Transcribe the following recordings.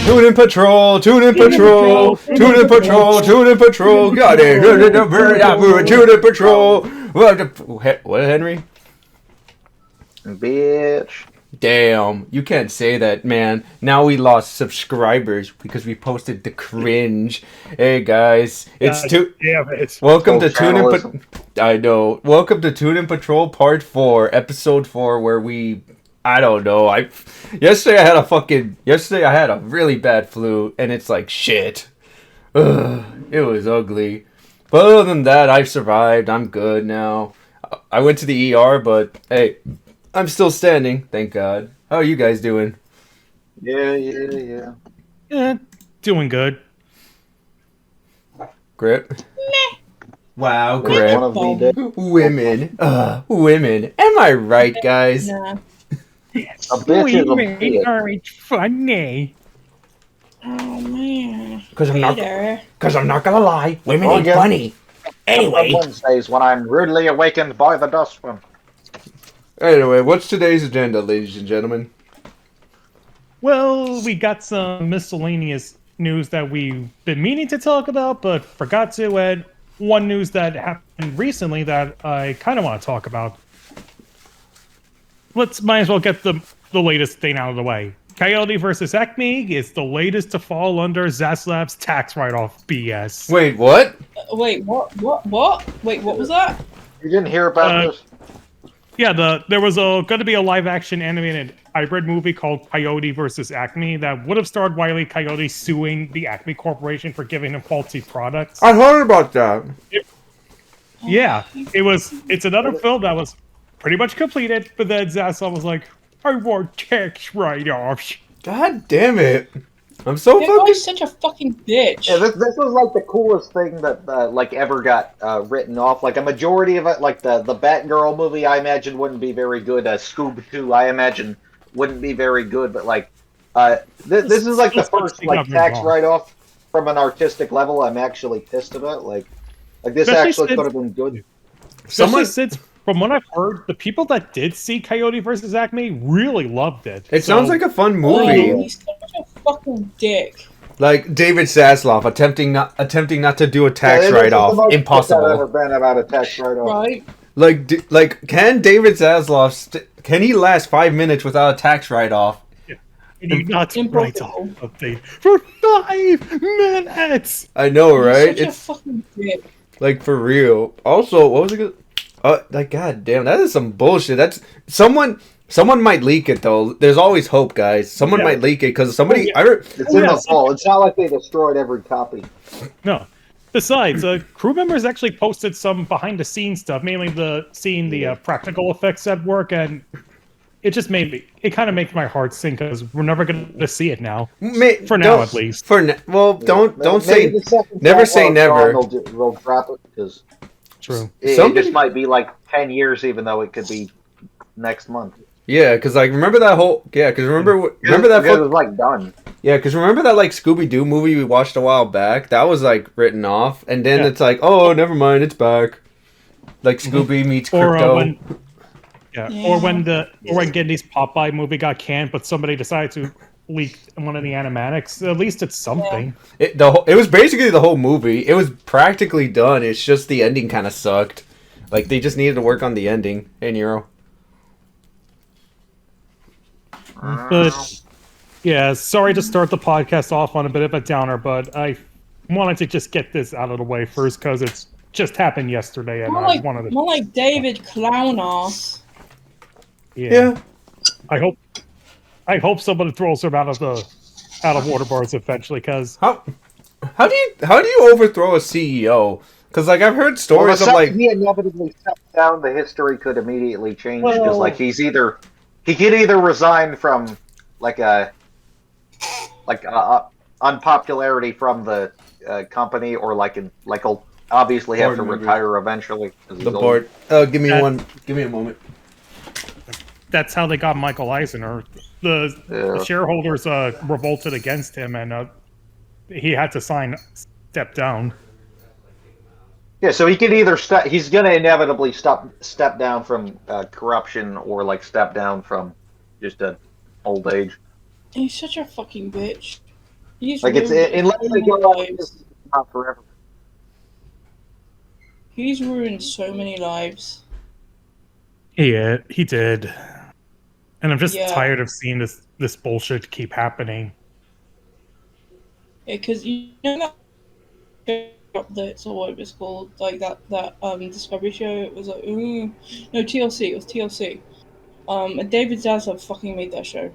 Tune in patrol, tune in patrol, tune in patrol, tune in patrol. Got it. Tune in patrol. What, Henry? Bitch. Damn, you can't say that, man. Now we lost subscribers because we posted the cringe. Hey guys, welcome to Toon and I know. Welcome to Toon and Patrol Part 4, Episode 4, where I don't know. Yesterday I had a really bad flu, and it's like shit. Ugh, it was ugly. But other than that, I've survived. I'm good now. I went to the ER, but hey, I'm still standing, thank God. How are you guys doing? Yeah. Doing good. Grip? Meh. Wow, Grip. Women. Women. Am I right, guys? Nah. A bitch is a bitch. Aren't funny. Oh man. Because I'm not gonna lie, women ain't funny. Anyway. Wednesdays when I'm rudely awakened by the dustman. Anyway, what's today's agenda, ladies and gentlemen? Well, we got some miscellaneous news that we've been meaning to talk about, but forgot to. And one news that happened recently that I kind of want to talk about. Might as well get the latest thing out of the way. Coyote versus Acme is the latest to fall under Zaslav's tax write-off BS. Wait, what? Wait, what? Wait, what was that? You didn't hear about this? Yeah, there was going to be a live-action animated hybrid movie called Coyote versus Acme that would have starred Wile E. Coyote suing the Acme Corporation for giving him faulty products. I heard about that. It's another film that was pretty much completed, but then Zaslav was like, I want tax write-offs. God damn it. I'm so You're fucking... always such a fucking bitch. Yeah, this was like the coolest thing that ever got written off. Like a majority of it, like the Batgirl movie, I imagine wouldn't be very good. Scoob 2, I imagine wouldn't be very good. But like, this is like the first like tax write-off from an artistic level. I'm actually pissed about. Like this actually could have been good. Since, from what I've heard, the people that did see Coyote versus Acme really loved it. It sounds like a fun movie. Oh, he's such a fucking dick. Like David Zaslav attempting not to do a tax write-off. Impossible. Ever been about a tax write-off. Right? Like, can David Zaslav can he last 5 minutes without a tax write-off? And he not write off something for 5 minutes. I know, right? He's such a fucking dick. Like for real. Also, what was it? Like, god damn, that is some bullshit. That's someone might leak it though. There's always hope, guys. Someone might leak it because somebody. It's in the vault. It's not like they destroyed every copy. No. Besides, crew members actually posted some behind-the-scenes stuff, mainly seeing the practical effects at work, and it just kind of makes my heart sink because we're never going to see it now. For now, at least. Don't say never say never. We'll drop it because. True. It just might be like 10 years, even though it could be next month. Yeah, because like remember that that it was like done. Yeah, because remember that like Scooby Doo movie we watched a while back? That was like written off, and then it's like, oh, never mind, it's back. Like Scooby meets crypto. Or when Gendy's Popeye movie got canned, but somebody decided to leak one of the animatics. At least it's something. It was basically the whole movie. It was practically done. It's just the ending kind of sucked. Like they just needed to work on the ending. Hey, Nero. But yeah, sorry to start the podcast off on a bit of a downer, but I wanted to just get this out of the way first because it's just happened yesterday, and I wanted to. More like David Clown ass. Yeah. I hope somebody throws him out of water bars eventually. Because how do you overthrow a CEO? Because like I've heard stories of like he inevitably steps down, the history could immediately change because like he could either resign from like unpopularity from the company or he'll obviously have to retire eventually. The board. Give me a moment. That's how they got Michael Eisner. The shareholders revolted against him, and he had to step down. Yeah, so he could either he's going to inevitably step down from corruption or step down from just old age. He's such a fucking bitch. He's Like it's ruined unless so they many go out, lives. it's not forever. He's ruined so many lives. Yeah, he did. And I'm just Yeah. tired of seeing this bullshit keep happening. Because you know that's what it was called, like that Discovery show. It was like no TLC. It was TLC. And David Zaslav fucking made that show.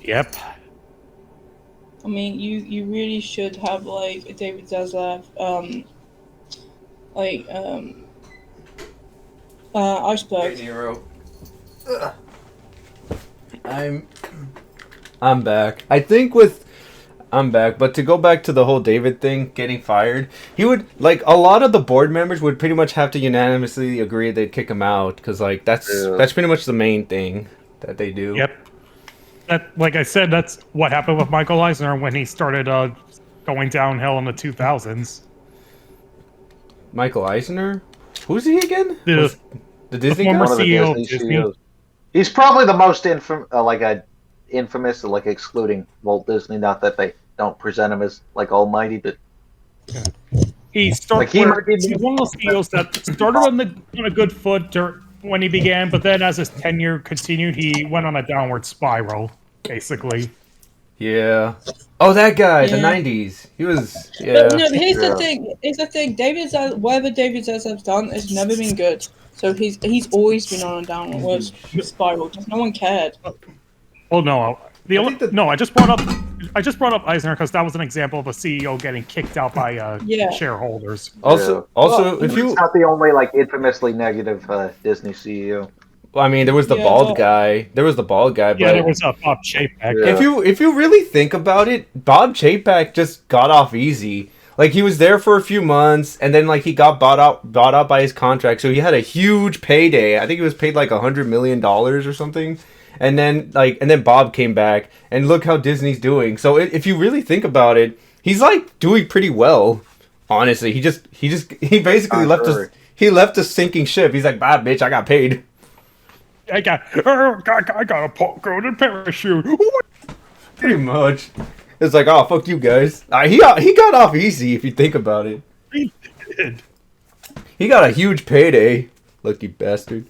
Yep. I mean, you really should have like a David Zaslav, Iceberg. Zero. I'm back. I'm back, but to go back to the whole David thing, getting fired, he would, like, a lot of the board members would pretty much have to unanimously agree they'd kick him out, because, like, that's pretty much the main thing that they do. Yep. That, like I said, that's what happened with Michael Eisner when he started going downhill in the 2000s. Michael Eisner? Who's he again? The Disney former guy? One of the CEO Disney Disney. CEOs. He's probably the most infamous, like excluding Walt Disney. Not that they don't present him as like almighty, but He started. Like He's one of those CEOs that started on a good foot when he began, but then as his tenure continued, he went on a downward spiral, basically. Yeah. Oh, that guy, the Yeah. 90s. He was, yeah. But no, here's the thing. Whatever David Zaslav's done has never been good. So he's always been on a downward spiral. Just no one cared. Well, no. I just brought up Eisner because that was an example of a CEO getting kicked out by shareholders. Also, if you... He's not the only like infamously negative Disney CEO. I mean, there was the bald guy. There was the bald guy, but Yeah, there was Bob Chapek. Yeah. if you really think about it, Bob Chapek just got off easy. Like, he was there for a few months, and then like he got bought out by his contract, so he had a huge payday. I think he was paid like $100 million or something. And then Bob came back, and look how Disney's doing. So if you really think about it, he's like doing pretty well. Honestly, he basically left a sinking ship. He's like, bye, bitch, I got paid. I got a golden parachute. Pretty much. It's like, oh, fuck you guys. He got off easy if you think about it. He did. He got a huge payday. Lucky bastard.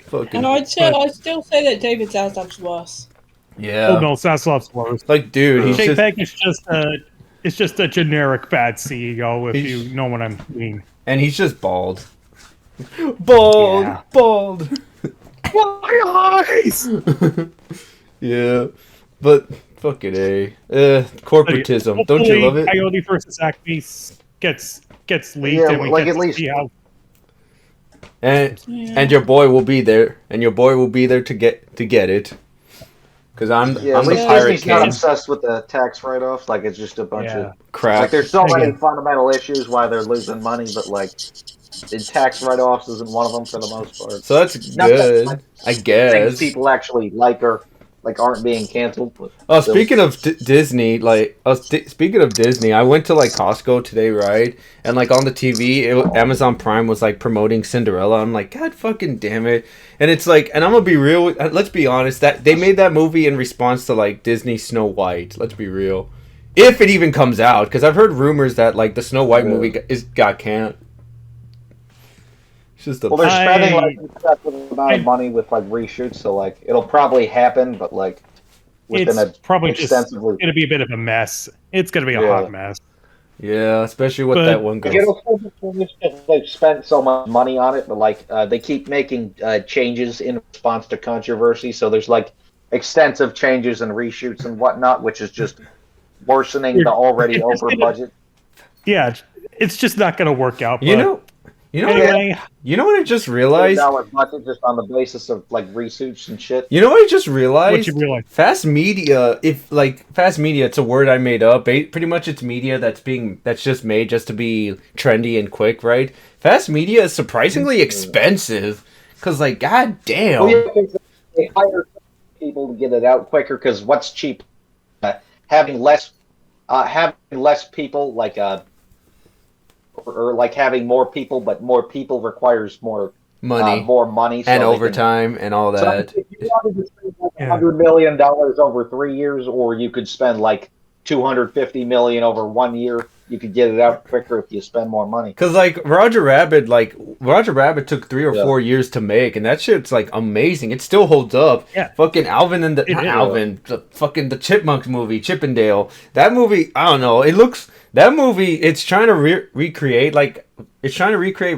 Fucking. And I'd still say that David Zaslav's worse. Yeah. Oh no, Zaslav's worse. Like, dude, he's Chapek is just a generic bad CEO, if you know what I mean. And he's just bald. Bald. Yeah. Bald. My eyes! Yeah. But fucking A. Corporatism. Don't you love it? Coyote versus Acme gets leaked, Yeah, and we like get at to least- see how. And your boy will be there, and your boy will be there to get it. Because I'm At the least pirate Disney's not king. obsessed with the tax write-offs. Like it's just a bunch of Crap. like. There's so many Yeah. fundamental issues why they're losing money, but like, the tax write-offs isn't one of them for the most part. So that's Not that, good, like, I Things guess. people actually like or like aren't being canceled. But Oh, still. speaking of Disney, speaking of Disney, I went to like Costco today, right? And like on the TV, Amazon Prime was like promoting Cinderella. I'm like, God fucking damn it! And it's like, and I'm gonna be real. Let's be honest. That they made that movie in response to like Disney Snow White. Let's be real. If it even comes out, because I've heard rumors that like the Snow White movie got canned. It's just Well, they're spending like an excessive amount of money with like reshoots, so like it'll probably happen, but like within It's probably just extensively. going to be a bit of a mess. It's going to be a hot mess. Yeah, especially with But- that one Like, girl. it'll still be finished if they've spent so much money on it, but like they keep making changes in response to controversy. So there's like extensive changes and reshoots and whatnot, which is just worsening the already over budget. Yeah, it's just not going to work out. But You know anyway, You know what I just realized? $1 budget just on the basis of like reshoots and shit. You know what I just realized? what you realize? Fast media, fast media, it's a word I made up. Pretty much it's media that's just made just to be trendy and quick, right? Fast media is surprisingly expensive. Cause like, god damn. Well, yeah, because they hire people to get it out quicker. Because what's cheap? Having less people, like or like having more people, but more people requires more Money. more money, so And they overtime and all Can, that. so if you wanted to spend like $100 million over 3 years, or you could spend like $250 million over 1 year. You could get it out quicker if you spend more money. Because like Roger Rabbit took 3 or 4 years to make, and that shit's like amazing. It still holds up. Yeah. Fucking Alvin and the Chipmunks movie, Chippendale. That movie, I don't know. That movie, it's trying to recreate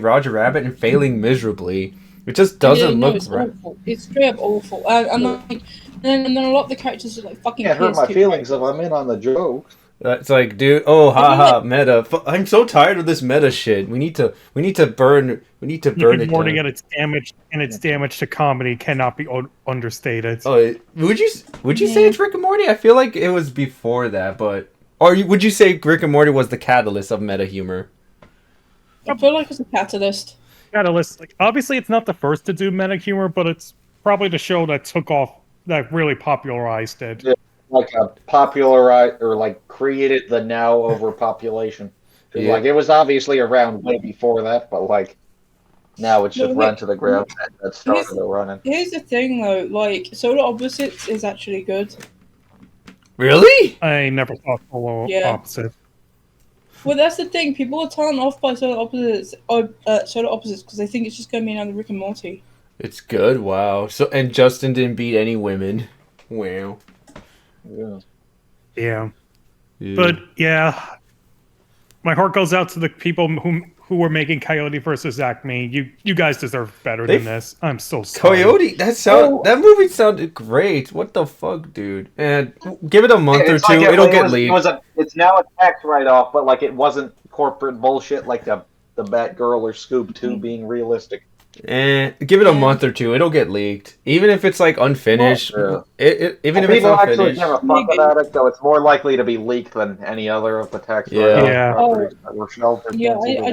Roger Rabbit and failing miserably. It just doesn't look right. Awful. It's straight up awful. And then a lot of the characters are like fucking. Can't hurt my feelings if I'm in on the jokes. It's like, dude, haha, meta. I'm so tired of this meta shit. We need to burn it. Rick and Morty and its damage to comedy cannot be understated. Oh, would you say it's Rick and Morty? I feel like it was before that, or would you say Rick and Morty was the catalyst of meta humor? I feel like it's a catalyst. Like, obviously, it's not the first to do meta humor, but it's probably the show that took off, that really popularized it. Yeah, like a popularized or like created the now overpopulation. Yeah. Like it was obviously around way before that, but like now it's just run to the ground. That started running. Here's the thing, though. Like, Solar Opposites is actually good. Really? I never thought Solar Opposite. Well, that's the thing. People are turned off by Solar Opposites because they think it's just going to be another Rick and Morty. It's good. Wow. And Justin didn't beat any women. Wow. Yeah. But yeah, my heart goes out to the people who were making Coyote versus Acme. You guys deserve better than this. I'm so sorry. Coyote. That movie sounded great. What the fuck, dude? And give it a month or two, it'll get leaked. It's now a tax write-off, but like it wasn't corporate bullshit like the Batgirl or Scoob-2 being realistic. Give it a month or two, it'll get leaked. Even if it's like unfinished. Even if it's unfinished. People actually give a fuck about it, so it's more likely to be leaked than any other of the tax write-offs that were shelved. I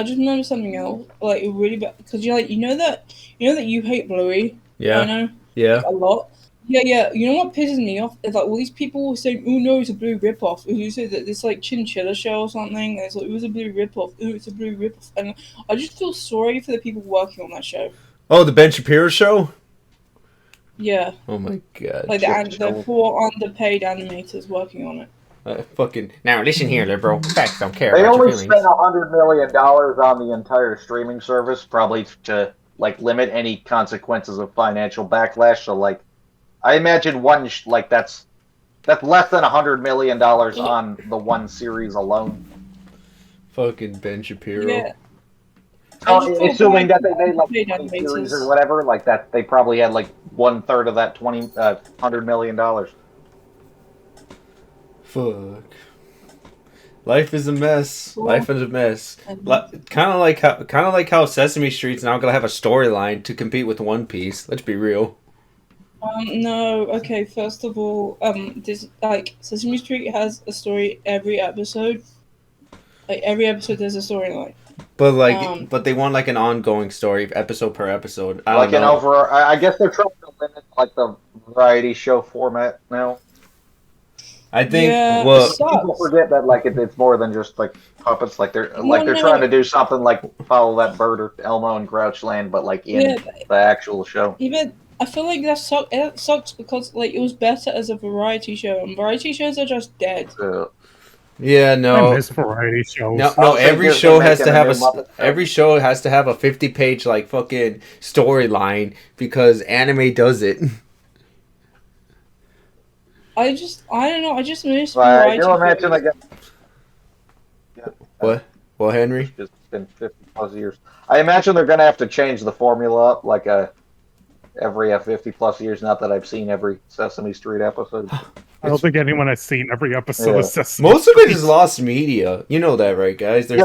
just noticed something else, like really bad, because you know that you hate Bluey. Yeah. I know. Yeah. A lot. Yeah. You know what pisses me off? It's like all these people saying, "Oh no, it's a Blue ripoff." Who said that this like Chinchilla show or something? And it's like it was a Blue ripoff. Oh, it's a Blue ripoff. And I just feel sorry for the people working on that show. Oh, the Ben Shapiro show. Yeah. Oh my god. Like the poor underpaid animators working on it. Now listen here, liberal. Facts don't care. They only spent $100 million on the entire streaming service, probably to like limit any consequences of financial backlash. So like, I imagine that's less than $100 million on the one series alone. Fucking Ben Shapiro. Yeah. Assuming that they made like 20 series or whatever, like that, they probably had like 1/3 of that $100 million. Fuck. Life is a mess. Life is a mess. Kind of like how Sesame Street's now gonna have a storyline to compete with One Piece. Let's be real. No. Okay. First of all, this like Sesame Street has a story every episode. Like every episode, there's a storyline. But but they want like an ongoing story, episode per episode. I guess they're trying to limit like the variety show format now. I think people forget that like it's more than just like puppets. Like they're trying to do something like Follow That Bird or Elmo and Grouchland, but like in the actual show. Even I feel like that sucks because like it was better as a variety show, and variety shows are just dead. Yeah, no. I miss variety shows. No. Every show has to have a 50-page like fucking storyline because anime does it. I don't know. I just miss variety. You'll imagine like what? Well, Henry? It's been 50+ years. I imagine they're gonna have to change the formula up like every 50+ years. Not that I've seen every Sesame Street episode. I don't think anyone has seen every episode of Sesame Most of it is lost media. You know that, right, guys? Some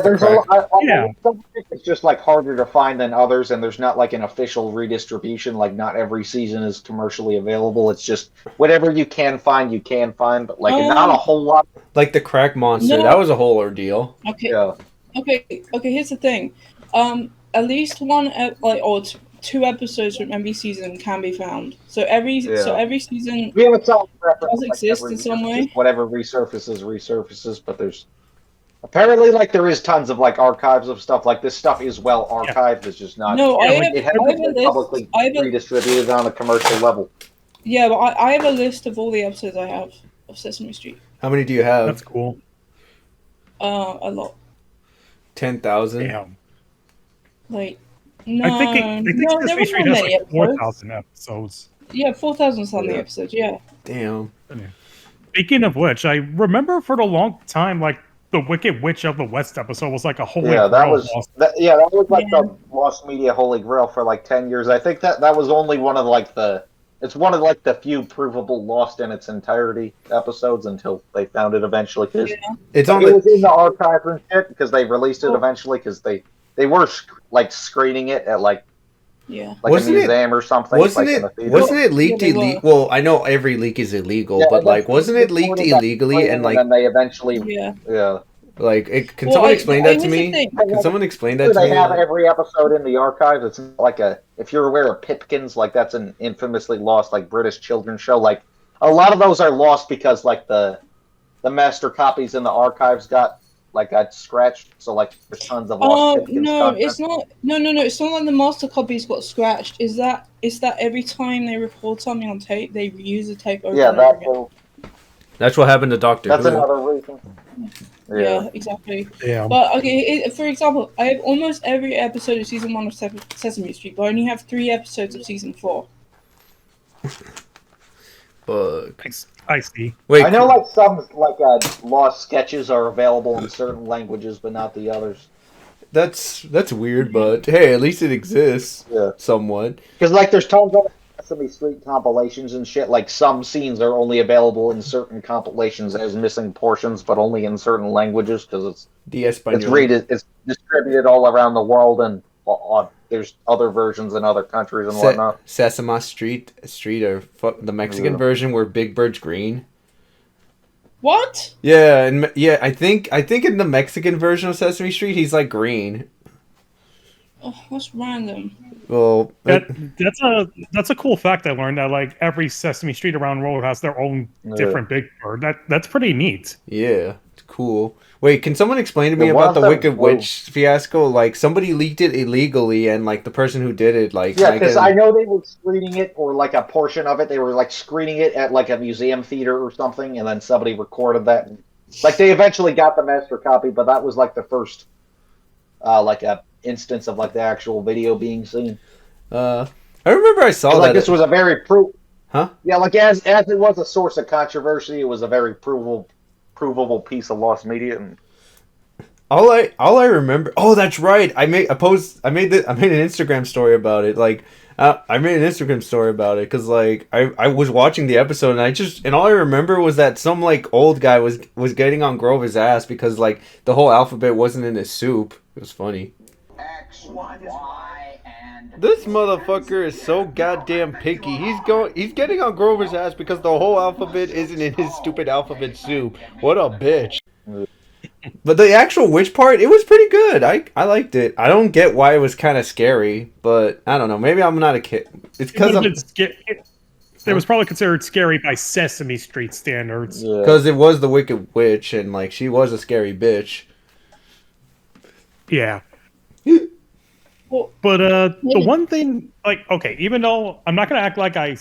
it's just like harder to find than others, and there's not like an official redistribution. Like not every season is commercially available. It's just whatever you can find, but like not a whole lot. Like the Crack Monster, that was a whole ordeal. Okay. Yeah. Okay. Here's the thing. At least one two episodes from every season can be found. So every season we have a solid does exist in some way. Whatever resurfaces, but there's apparently like there is tons of like archives of stuff. Like this stuff is well archived. It's just not. No, it hasn't been publicly redistributed on a commercial level. Yeah, but I have a list of all the episodes I have of Sesame Street. How many do you have? That's cool. A lot. 10,000. Damn. Like, no, I think Sesame Street has like 4,000 episodes. Yeah, 4,000 something episodes. Yeah. Damn. Speaking of which, I remember for a long time, like the Wicked Witch of the West episode was like a holy grail. That was like the Lost Media Holy Grail for like 10 years. I think that was only one of like it's one of like the few provable lost in its entirety episodes until they found it eventually. Cause it was in the archive and shit because they released it eventually because they were like screening it at like a museum or something. Wasn't it leaked illegal? Well, I know every leak is illegal, but like, wasn't it leaked illegally? And like, then they eventually, Like, can someone explain that to me? Can someone explain that to me? They have every episode in the archives. It's like if you're aware of Pipkins, like that's an infamously lost like British children's show. Like a lot of those are lost because like the master copies in the archives got scratched. So like there's tons of lost Pipkins content. It's not. No. It's not like the master copies got scratched. It's that every time they record something on tape, they reuse the tape over and over again. That's what happened to Doctor Who. That's another reason. Yeah, exactly. Yeah. But okay, for example, I have almost every episode of season 1 of Sesame Street, but I only have 3 episodes of season 4. But I see. Wait, I know like some lost sketches are available in certain languages, but not the others. That's weird, but hey, at least it exists. Yeah, somewhat. Because like there's tons of Sesame Street compilations and shit. Like some scenes are only available in certain compilations as missing portions, but only in certain languages because it's distributed all around the world, and there's other versions in other countries and whatnot. Sesame Street or the Mexican version where Big Bird's green. What? Yeah, and I think in the Mexican version of Sesame Street he's like green. Oh, that's random. Well, that's a cool fact I learned that like every Sesame Street around the world has their own different Big Bird. That's pretty neat. Yeah, it's cool. Wait, can someone explain to me about the Wicked Witch fiasco? Like somebody leaked it illegally, and like the person who did it, like because I know they were screening it or like a portion of it. They were like screening it at like a museum theater or something, and then somebody recorded that. Like they eventually got the master copy, but that was like the first, like a instance of like the actual video being seen. I remember I saw that. This was a very Yeah, like as it was a source of controversy, it was a very provable piece of lost media. And all I remember. Oh, that's right. I made an Instagram story about it. Like I made an Instagram story about it because like I was watching the episode and all I remember was that some like old guy was getting on Grover's ass because like the whole alphabet wasn't in his soup. It was funny. X, Y, and this motherfucker is so goddamn picky. He's getting on Grover's ass because the whole alphabet isn't in his stupid alphabet soup. What a bitch. But the actual witch part, it was pretty good. I liked it. I don't get why it was kind of scary, but I don't know. Maybe I'm not a kid. It's because it was probably considered scary by Sesame Street standards. Because it was the Wicked Witch, and like she was a scary bitch. Yeah. But the one thing, like, okay, even though I'm not gonna act like I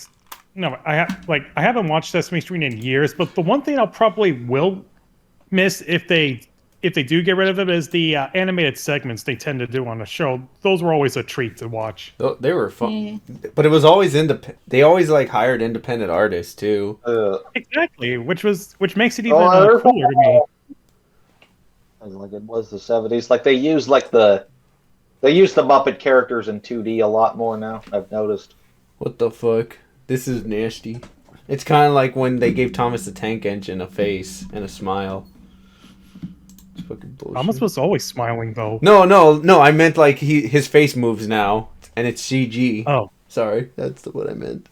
haven't watched Sesame Street in years, but the one thing I'll probably will miss if they do get rid of it is the animated segments they tend to do on the show. Those were always a treat to watch. They were fun, but it was always they always like hired independent artists too. Exactly, which makes it even cooler to me. Like it was the 70s. Like they use the Muppet characters in 2D a lot more now. I've noticed. What the fuck? This is nasty. It's kind of like when they gave Thomas the Tank Engine a face and a smile. It's fucking bullshit. Thomas was always smiling though. No. I meant like his face moves now and it's CG. Oh, sorry, that's what I meant.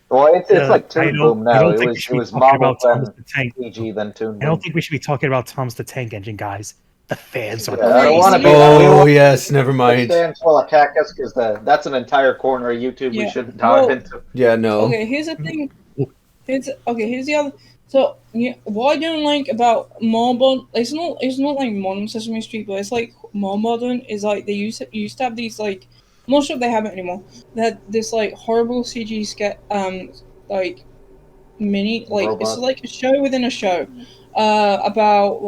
Well, it's like Toon Boom now. It was modeled on CG than Toon Boom. I don't think we should be talking about Thomas the Tank Engine, guys. The fans are yes, never mind. The fans will attack us because that's an entire corner of YouTube we shouldn't dive into. Yeah, no. Okay, here's the thing. Here's the other. So what I don't like about more modern, it's not like modern Sesame Street, but it's like more modern. Is like they used to have these like, I'm not sure if they have it anymore. They had this like horrible CG like mini, like Robot. it's like a show within a show, about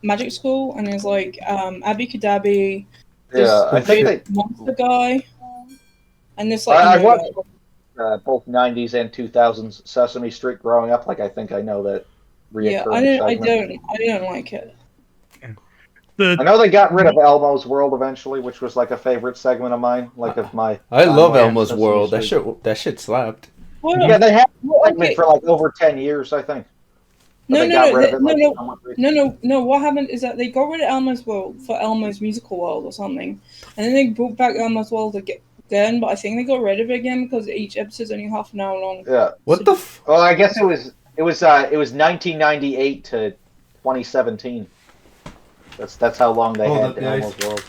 magic school, and there's like Abby Kadabi, Yeah, I think they monster guy, and this like I watched both 90s and 2000s Sesame Street growing up. Like I think I know that reoccurring segment. I don't like it. I know they got rid of Elmo's World eventually, which was like a favorite segment of mine. Like of my. I love Elmo's World. That shit slapped. Well, yeah, they had segment for like over 10 years, I think. No. What happened is that they got rid of Elmo's World for Elmo's Musical World or something, and then they brought back Elmo's World again. But I think they got rid of it again because each episode's only half an hour long. Yeah. What the? Well, I guess it was 1998 to 2017. That's how long they had Elmo's World.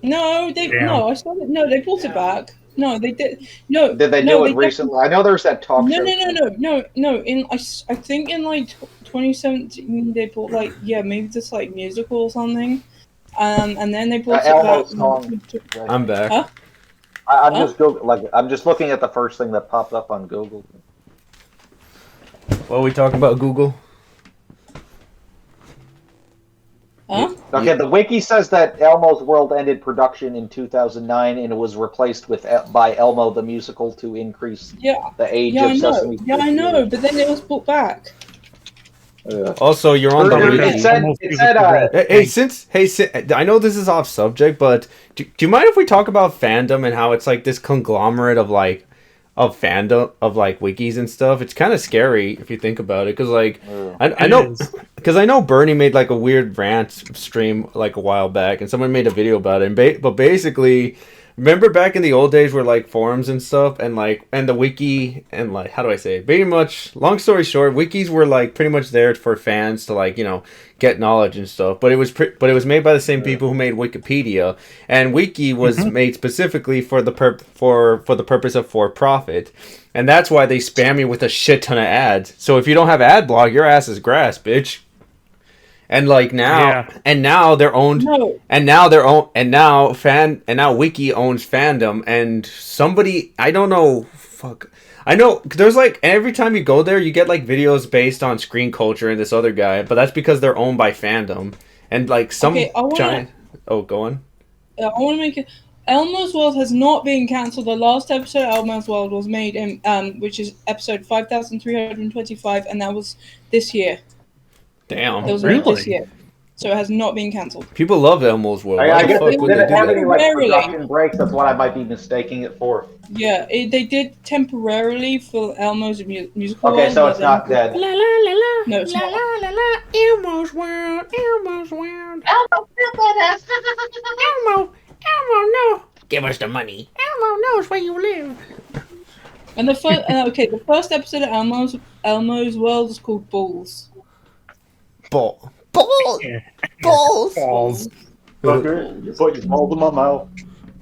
No, they brought it back. No, they did. No, did they do it recently? I know there's that talk show. No. I think in like 2017 they brought maybe just like musical or something, and then they brought it back. I'm back. Huh? I'm just looking at the first thing that popped up on Google. What are we talking about, Google? Huh? Okay, the wiki says that Elmo's World ended production in 2009 and it was replaced by Elmo the Musical to increase the age of Sesame Street. Yeah, I know, but then it was brought back. Also, you're on the wiki. I know this is off subject, but do you mind if we talk about fandom and how it's like this conglomerate of fandom of like wikis and stuff? It's kind of scary if you think about it, because like I know Bernie made like a weird rant stream like a while back, and someone made a video about it. But basically, remember back in the old days where like forums and stuff and the wiki and like, how do I say it? Pretty much, long story short, wikis were like pretty much there for fans to like, get knowledge and stuff. But it was made by the same people who made Wikipedia, and wiki was made specifically for the purpose of for profit. And that's why they spam you with a shit ton of ads. So if you don't have ad block, your ass is grass, bitch. And like now, and now they're owned, and now Wiki owns fandom, and somebody, I don't know, I know there's like every time you go there, you get like videos based on Screen Culture and this other guy, but that's because they're owned by fandom, and like some giant. Oh, go on. I want to make it. Elmo's World has not been cancelled. The last episode of Elmo's World was made in, which is episode 5325, and that was this year. Damn, it was made this year, so it has not been cancelled. People love Elmo's World. I guess they didn't have any like production breaks. That's what I might be mistaking it for. Yeah, they did temporarily for Elmo's musical. Okay, so it's not dead. La la la la. No, it's not. La la la. Elmo's World. Elmo's World. Elmo, no. Give us the money. Elmo knows where you live. And the first, the first episode of Elmo's World is called Balls. Balls. Yeah. Balls. Okay, you put your balls in my mouth.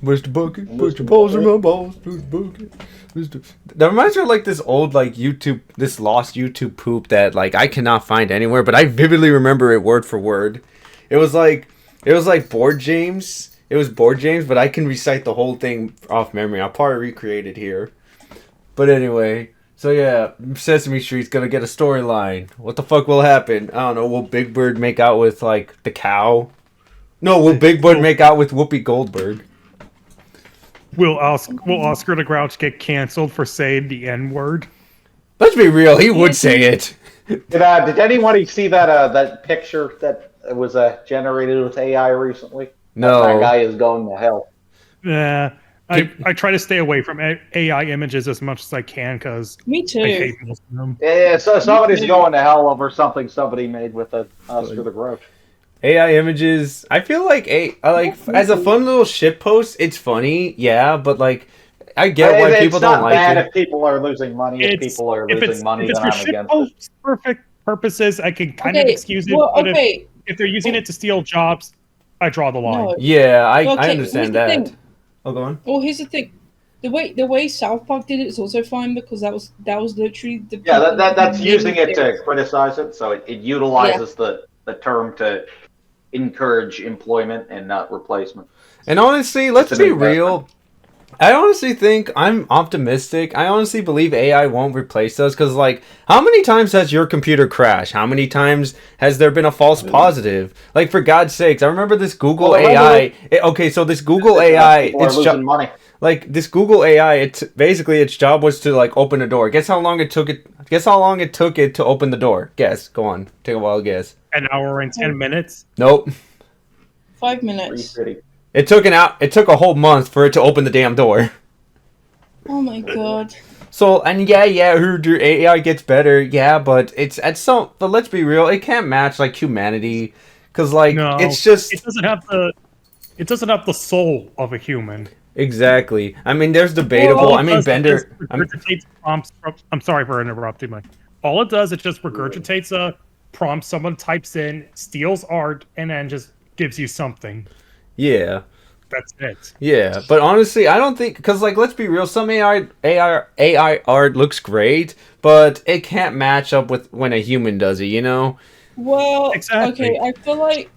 Mr. Bucket, put your balls in my balls. Mr. Bucket. That reminds me of like this old like this lost YouTube poop that like I cannot find anywhere, but I vividly remember it word for word. It was like Board James. It was Board James, but I can recite the whole thing off memory. I'll probably recreate it here. But anyway, so yeah, Sesame Street's gonna get a storyline. What the fuck will happen? I don't know. Will Big Bird make out with like the cow? No, will Big Bird make out with Whoopi Goldberg? Will Oscar the Grouch get canceled for saying the N-word? Let's be real. He would say it. Did anybody see that picture that was generated with AI recently? No. That guy is going to hell. Yeah. I try to stay away from AI images as much as I can because Me too. I hate most of them. Yeah, so somebody's going to hell over something somebody made with Oscar the Grouch. AI images, I feel like as a fun little shit post, it's funny, yeah, but like I get why people don't like it. It's not bad if people are losing money. If people are losing money, then I'm against it. Perfect purposes, I can kind of excuse it. But if they're using it to steal jobs, I draw the line. No. Yeah, I understand that. Oh, go on. Well, here's the thing. The way South Park did it is also fine because that was literally the that's using it to criticize it, so it utilizes the term to encourage employment and not replacement. And honestly, let's be real. I honestly think I'm optimistic. I honestly believe AI won't replace us because, like, how many times has your computer crashed? How many times has there been a false positive? Like, for God's sakes, I remember this Google AI. Okay, so this Google AI, people are losing money. Like this Google AI, it's basically its job was to like open a door. Guess how long it took it? Guess how long it took it to open the door? Guess. Go on. Take a wild guess. An hour and 10 minutes. Nope. 5 minutes. It took a whole month for it to open the damn door. Oh my god. So and yeah, your AI gets better, yeah, but it's at some. But let's be real, it can't match like humanity, because like it's just it doesn't have the soul of a human. Exactly. I mean, there's debatable. Well, I mean, Bender. Regurgitates prompts. I'm sorry for interrupting, Mike. All it does, it just regurgitates a prompt someone types in, steals art, and then just gives you something. Yeah. That's it. Yeah, but honestly, I don't think because like let's be real, some AI art looks great, but it can't match up with when a human does it. You know. Well, Exactly. okay.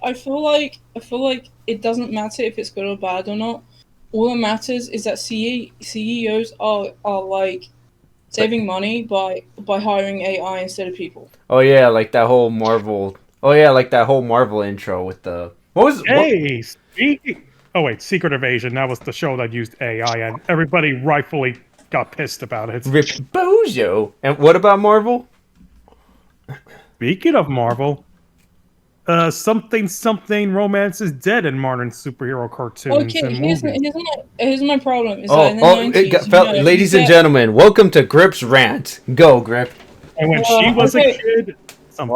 I feel like it doesn't matter if it's good or bad or not. All that matters is that CEOs are like saving money by hiring AI instead of people. Oh yeah, like that whole Marvel. Oh yeah, like that whole Marvel intro with the Hey, oh wait, Secret Invasion. That was the show that used AI, and everybody rightfully got pissed about it. Rip Bozo. And what about Marvel? Speaking of Marvel, something romance is dead in modern superhero cartoons Okay, and here's movies. my problem. Is that in the 90s, ladies and gentlemen, welcome to Grip's rant. Go, Grip. And when she was a kid, something.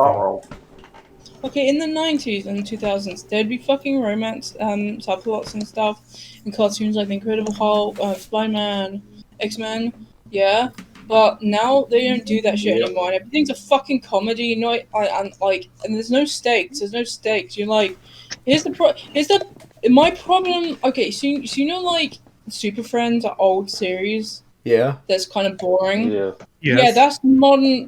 Okay, in the 90s and 2000s, there'd be fucking romance subplots and stuff in cartoons like The Incredible Hulk, Spider-Man, X-Men, yeah. But now they don't do that shit anymore, and everything's a fucking comedy, you know. And there's no stakes. There's no stakes. You're like, my problem. Okay, so you know, like Super Friends, are old series. Yeah. That's kind of boring. Yeah. Yes. Yeah, that's modern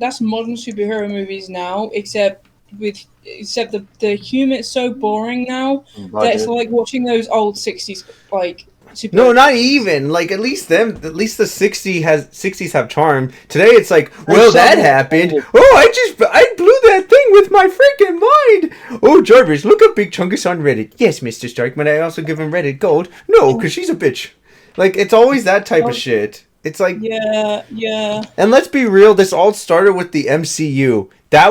superhero movies now, except the humor is so boring now that it's like watching those old 60s like superhero No, not even. Like at least the 60s have charm. Today it's like, well, that happened. Oh, I blew that thing with my freaking mind. Oh, Jarvis, look up Big Chungus on Reddit. Yes, Mr. Stark, but I also give him Reddit gold. No, because she's a bitch. Like it's always that type of shit. It's like yeah. And let's be real, this all started with the MCU. They're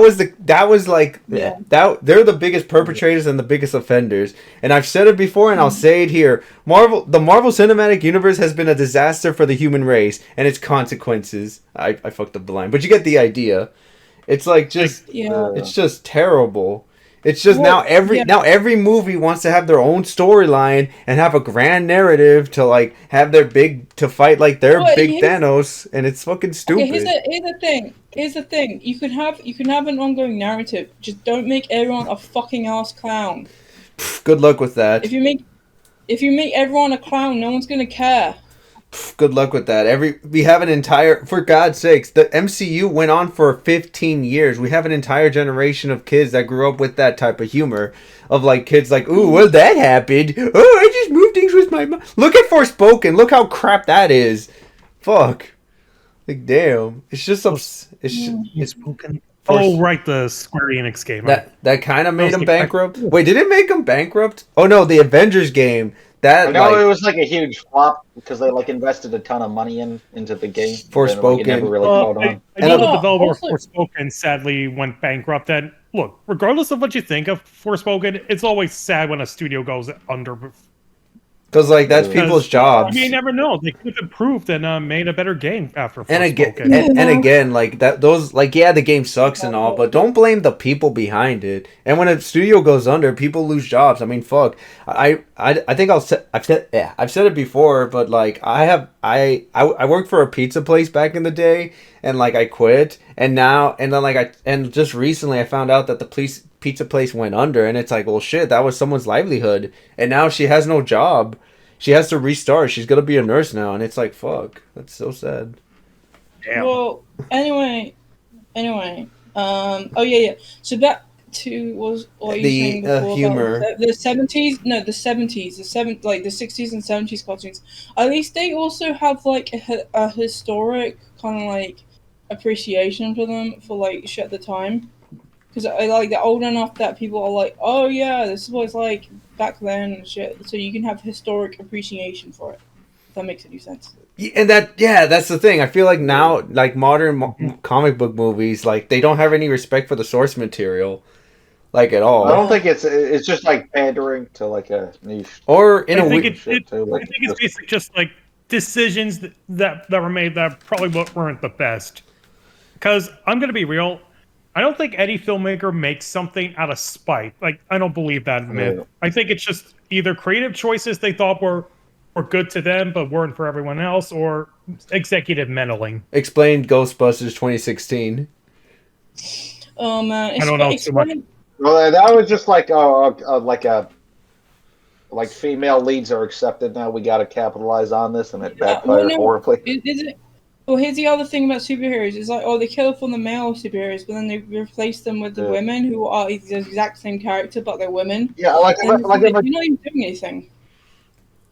the biggest perpetrators and the biggest offenders. And I've said it before and I'll say it here. The Marvel Cinematic Universe has been a disaster for the human race and its consequences. I fucked up the line, but you get the idea. It's like it's just terrible. It's just now every movie wants to have their own storyline and have a grand narrative to like have to fight like their big Thanos, and it's fucking stupid. Okay, here's the thing. You can have an ongoing narrative. Just don't make everyone a fucking ass clown. Good luck with that. If you make everyone a clown, no one's gonna care. Good luck with that. We have an entire, for God's sakes, the MCU went on for 15 years. We have an entire generation of kids that grew up with that type of humor. Of like kids like, ooh, well that happened. Oh, I just moved things with my mom. Look at Forspoken. Look how crap that is. Fuck. Like damn. It's just Forspoken. Oh right, the Square Enix game. That kind of made him bankrupt. Wait, did it make him bankrupt? Oh no, the Avengers game. I know it was like a huge flop because they like invested a ton of money into the game. Forspoken. It never really caught on. I know the developer of Forspoken sadly went bankrupt. And look, regardless of what you think of Forspoken, it's always sad when a studio goes under. Because like that's people's jobs. You may never know. They could have improved and made a better game after. And again, like that, those like the game sucks and all, but don't blame the people behind it. And when a studio goes under, people lose jobs. I mean, fuck. I think I've said it before, but like I worked for a pizza place back in the day, and like I quit, and just recently I found out that the pizza place went under, and it's like, well shit, that was someone's livelihood, and now she has no job. She has to restart. She's gonna be a nurse now, and it's like, fuck, that's so sad. Damn. Well, anyway, oh yeah. So to was what you saying before humor. about the 70s? No, the 70s, like the 60s and 70s cartoons. At least they also have like a historic kind of like appreciation for them for like shit at the time. Because I like they're old enough that people are like, oh yeah, this is what it's like back then and shit. So you can have historic appreciation for it. If that makes any sense. And that's the thing. I feel like now, like modern comic book movies, like they don't have any respect for the source material, like at all. I don't think it's just like pandering to like a niche. Or in I a think weird I think it's basically just like decisions that were made that probably weren't the best. Because I'm gonna be real, I don't think any filmmaker makes something out of spite. Like I don't believe that myth. Yeah. I think it's just either creative choices they thought were good to them but weren't for everyone else, or executive meddling. Explain Ghostbusters 2016. Oh man, I don't know too much. Well, that was just like like female leads are accepted now. We got to capitalize on this, and it backfired horribly. Is it? Well, here's the other thing about superheroes. It's like, oh, they kill from the male superheroes, but then they replace them with the women who are the exact same character, but they're women. Yeah, you're not even doing anything.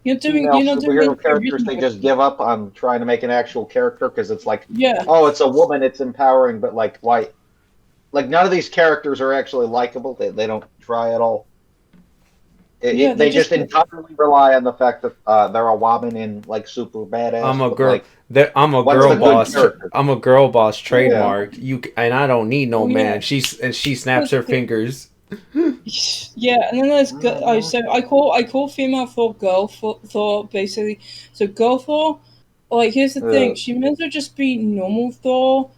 You're not doing characters. They just give up on trying to make an actual character because it's like, yeah, oh, it's a woman, it's empowering, but like, why? Like none of these characters are actually likable. They don't try at all. They just entirely rely on the fact that they're a woman in like super badass. I'm a girl. Like, I'm a girl boss. I'm a girl boss trademark. Yeah. And I don't need no man. She snaps her fingers. Yeah, and then there's I call female Thor girl Thor basically. So girl Thor, like here's the thing, she may as well just be normal Thor,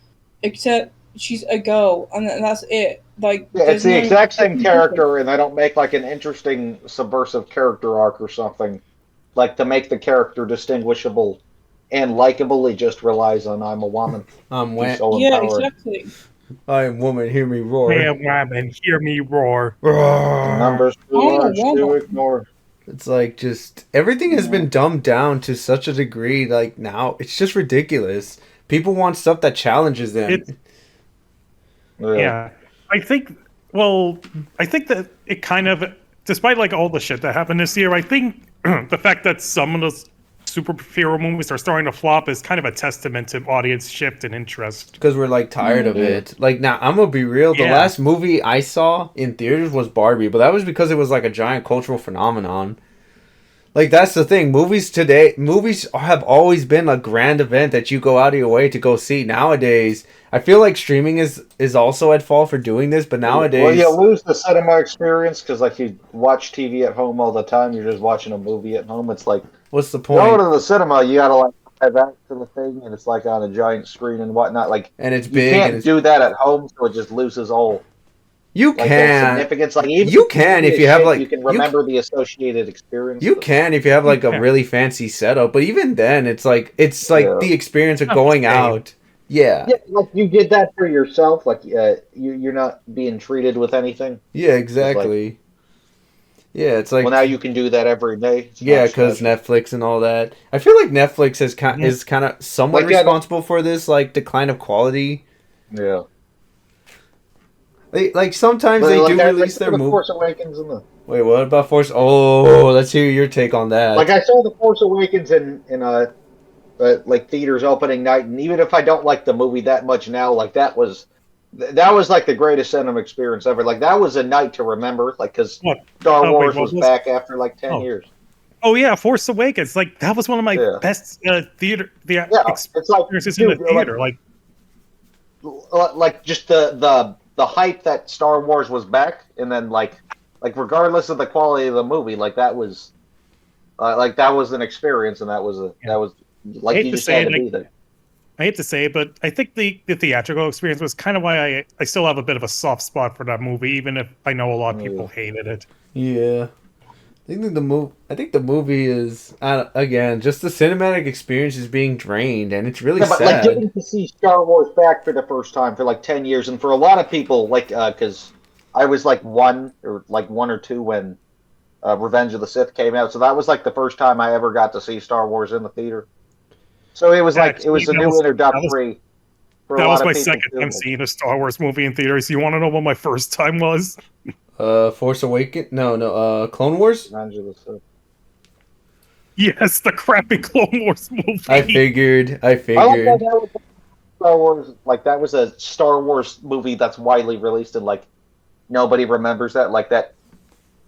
except she's a girl, and that's it. Like it's the exact same character, and they don't make like an interesting subversive character arc or something, like to make the character distinguishable and likable. It just relies on I'm a woman. Yeah, exactly. I am woman, hear me roar. I am woman, hear me roar. Numbers too large to ignore. It's like just everything has been dumbed down to such a degree. Like now, it's just ridiculous. People want stuff that challenges them. Yeah, I think that it kind of, despite like all the shit that happened this year, I think the fact that some of those superhero movies are starting to flop is kind of a testament to audience shift and interest. Because we're like tired of it. Like now, I'm gonna be real. The last movie I saw in theaters was Barbie, but that was because it was like a giant cultural phenomenon. Like that's the thing. Movies have always been a grand event that you go out of your way to go see. Nowadays, I feel like streaming is also at fault for doing this. But nowadays, well, you lose the cinema experience because like you watch TV at home all the time. You're just watching a movie at home. It's like, what's the point? Go to the cinema, you gotta like head back to the thing, and it's like on a giant screen and whatnot. Like, and it's big. You can't do that at home, so it just loses all. You like, can significance. Like even you can if you have like you can remember the associated experience. You can if you have like a really fancy setup, but even then, it's like the experience of going out. Yeah, like you did that for yourself. Like you're not being treated with anything. Yeah, exactly. It's like well, now you can do that every day. Because Netflix and all that. I feel like Netflix is kind of somewhat responsible for this like decline of quality. Yeah. Like sometimes they do release their movie. Force Awakens and the... Wait, what about Force? Oh, let's hear your take on that. Like I saw the Force Awakens in like theaters opening night, and even if I don't like the movie that much now, like that was like the greatest cinema experience ever. Like that was a night to remember, like because Star Wars was back after like 10 years. Oh yeah, Force Awakens. Like that was one of my best theater experiences in the theater. Like just the hype that Star Wars was back, and then like regardless of the quality of the movie, like that was an experience, and that was like you just had to be there. I hate to say it, but I think the theatrical experience was kind of why I still have a bit of a soft spot for that movie, even if I know a lot of people hated it. Yeah. I think the movie is again just the cinematic experience is being drained, and it's really sad. But like getting to see Star Wars back for the first time for like 10 years, and for a lot of people, like because I was like one or two when Revenge of the Sith came out, so that was like the first time I ever got to see Star Wars in the theater. So it was like it was a new introductory. That was my second time seeing a Star Wars movie in theaters. You want to know what my first time was? Force Awakens? No, Clone Wars? Yes, the crappy Clone Wars movie. I figured. I like that was Star Wars. Like that was a Star Wars movie that's widely released, and like nobody remembers that. Like that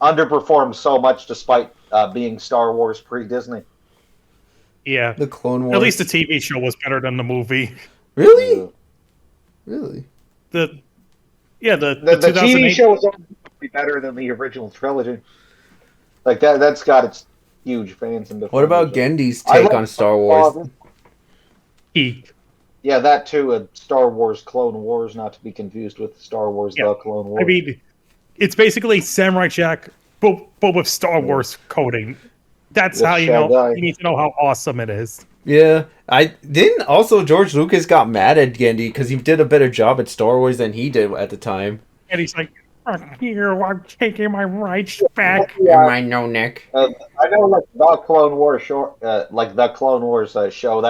underperformed so much despite being Star Wars pre-Disney. Yeah, the Clone Wars. At least the TV show was better than the movie. Really? Really? The the TV show was better than the original trilogy. Like that's got its huge fans and. What about Gendy's take on Star Wars? Yeah, that too. A Star Wars Clone Wars, not to be confused with Star Wars The Clone Wars. I mean, it's basically Samurai Jack, but with Star Wars coding. That's how you know. You need to know how awesome it is. Yeah, I didn't. Also, George Lucas got mad at Gendy because he did a better job at Star Wars than he did at the time. And he's like, "Here, I'm taking my rights back." Am I no neck? I know, like the Clone Wars show that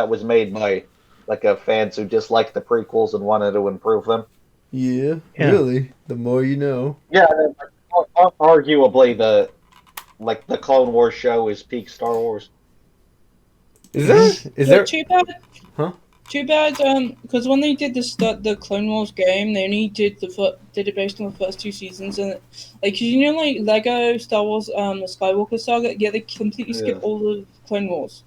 was made by like fans who disliked the prequels and wanted to improve them. Yeah, really. The more you know. Yeah, arguably the Clone Wars show is peak Star Wars. Is there? Too bad. Huh? Too bad. Because when they did the Clone Wars game, they only did it based on the first 2 seasons, and like like Lego Star Wars, the Skywalker Saga. Yeah, they completely skipped all the Clone Wars.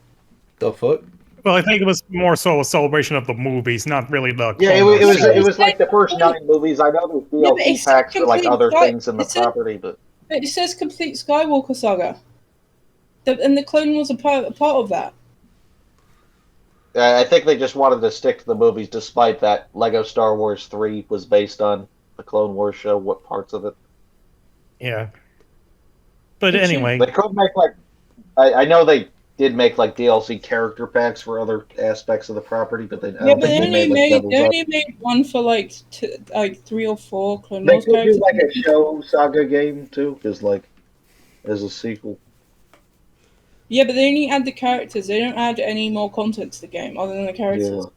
The fuck? Well, I think it was more so a celebration of the movies, not really the. It was like the first 9 movies. I know there's DLC packs for like other things in the property, but it says complete Skywalker Saga, and the Clone Wars are part of that. I think they just wanted to stick to the movies, despite that Lego Star Wars 3 was based on the Clone Wars show. What parts of it? Yeah. But anyway, they could make I know they did make like DLC character packs for other aspects of the property, but they only made one for like 3 or 4 Clone Wars characters. They could do like a show saga game too, because as a sequel. Yeah, but they only add the characters. They don't add any more content to the game other than the characters.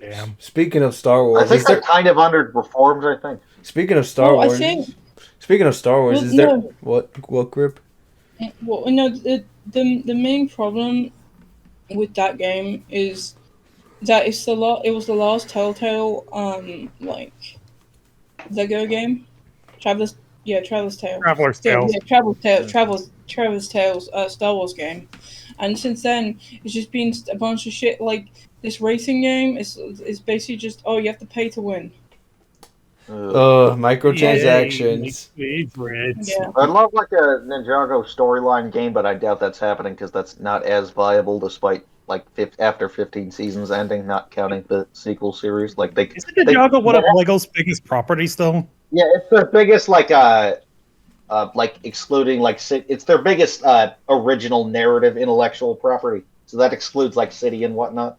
Yeah. Damn. Speaking of Star Wars, I think they're kind of underperformed. I think. Speaking of Star Wars, is there what grip? Well, the main problem with that game is that it was the last Telltale Lego game. Traveler's Tales. Traveler's Tales. Yeah, Traveler's Tales, Star Wars game. And since then, it's just been a bunch of shit. Like, this racing game is basically just, you have to pay to win. Microtransactions. Yeah. I'd love like a Ninjago storyline game, but I doubt that's happening because that's not as viable despite after 15 seasons ending, not counting the sequel series. Isn't Ninjago one of Lego's biggest properties, though? Yeah, it's their biggest excluding it's their biggest original narrative intellectual property. So that excludes City and whatnot.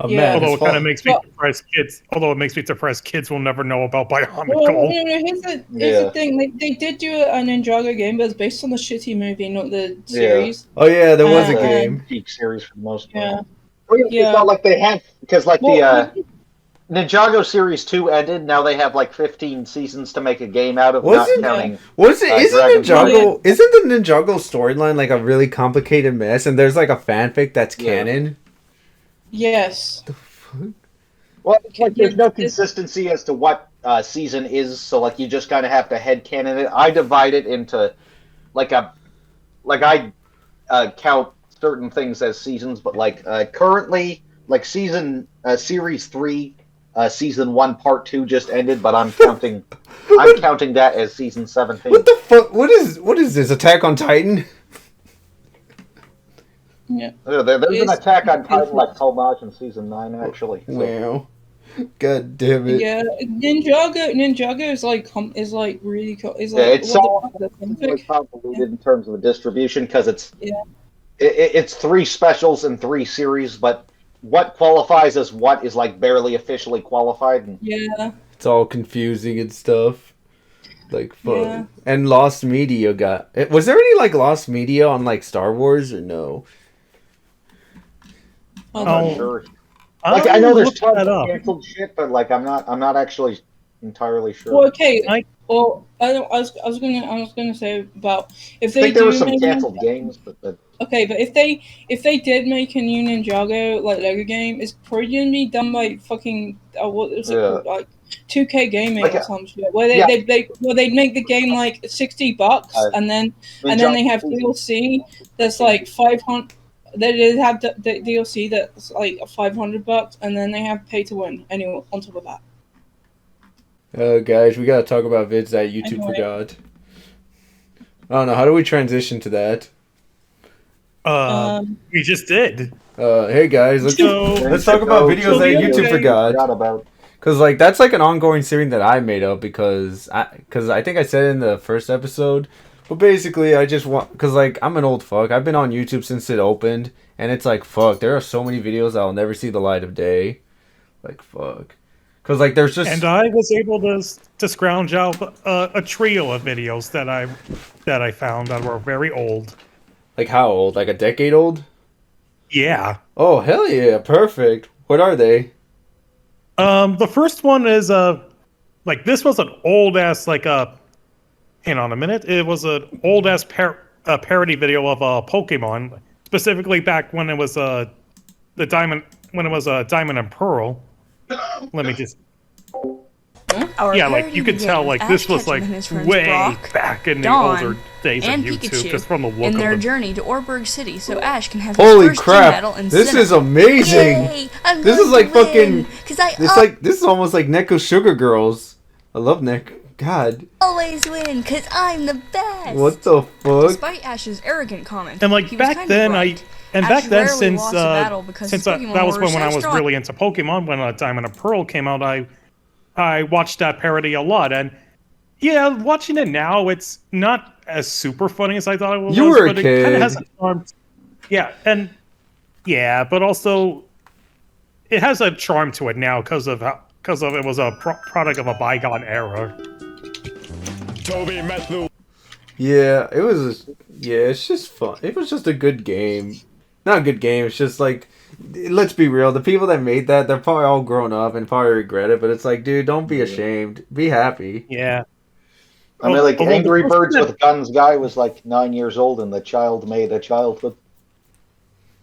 Although it kind of makes me depressed kids. Although it makes me depressed kids will never know about Bionic Well, Gold. here's the thing. They did do a Ninjago game, but it's based on the shitty movie, not the series. Oh yeah, there was a game. Peak series for the most part. Yeah. It's not like they have because the Ninjago Series 2 ended. Now they have 15 seasons to make a game out of. Isn't the Ninjago storyline a really complicated mess? And there's a fanfic that's canon. Yes. The fuck? Well, there's no consistency as to what season is, so you just kind of have to headcanon it. I divide it into I count certain things as seasons, but currently Series 3. Season 1, Part 2 just ended, but I'm counting that as Season 17. What the fuck? What is this? Attack on Titan? Yeah. There's an Attack on Titan homage in Season 9, actually. So. Wow. God damn it. Yeah, Ninjago is really cool. It's so convoluted in terms of the distribution because it's 3 specials and 3 series, but what qualifies as what is barely officially qualified. Yeah. It's all confusing and stuff. Fuck. Yeah. And Lost Media was there any Lost Media on Star Wars or no? I'm not sure. Like I know there's Look tons that of up. canceled shit, but like I'm not actually entirely sure. Well, okay. I- Well, I was gonna say about if I they think there do were some make canceled games, but okay, but if they did make a new Ninjago like Lego game, it's probably gonna be done by fucking what was it called, like 2K Gaming Like or some shit, where yeah. they make the game like $60, and then they have DLC that's like 500. They have the DLC that's like $500, and then they have pay to win anyway on top of that. Guys, we gotta talk about vids that YouTube Anyway. forgot. I don't know. How do we transition to that? We just did. Hey guys, let's talk about videos that YouTube forgot. About. Cause like that's like an ongoing series that I made up because I think I said it in the first episode, but basically I just want because like I'm an old fuck. I've been on YouTube since it opened, and it's like fuck. There are so many videos that'll never see the light of day. Like fuck. Cause like there's just and I was able to scrounge out a trio of videos that I found that were very old. like how old? Like a decade old? Yeah. Oh hell yeah! Perfect. What are they? The first one is like this was an old ass hang on a minute. It was an old ass parody video of Pokemon, specifically back when it was the Diamond Diamond and Pearl. Let me just. Yeah, like you could tell, like this was like way Brock, back in the Dawn, older days of and YouTube, Pikachu just from the look in of their it. journey to Orberg City, so Ash can have his Holy first gym crap! battle in This Sinnoh. is amazing. Yay, I'm This going is like to win, fucking. 'cause I This is almost like Neko Sugar Girls. I love Neko. God. always win, 'cause I'm the best. What the fuck? Despite Ash's arrogant comment, And like he was back kind of then, right. and Ash back then rarely since lost a battle because his Pokemon that was were when so I was strong. really into Pokemon, when Diamond and Pearl came out, I watched that parody a lot, and yeah, watching it now, it's not as super funny as I thought it was. You were a but it kind kid. of has a charm. Yeah, but also it has a charm to it now because of it was a product of a bygone era. Yeah, it was. Yeah, it's just fun. It was just a good game. Not a good game. It's just like, let's be real. The people that made that, they're probably all grown up and probably regret it. But it's like, dude, don't be ashamed. Be happy. Yeah. I mean, like Although Angry the Birds first- with Guns guy was like 9 years old, and the child made a childhood.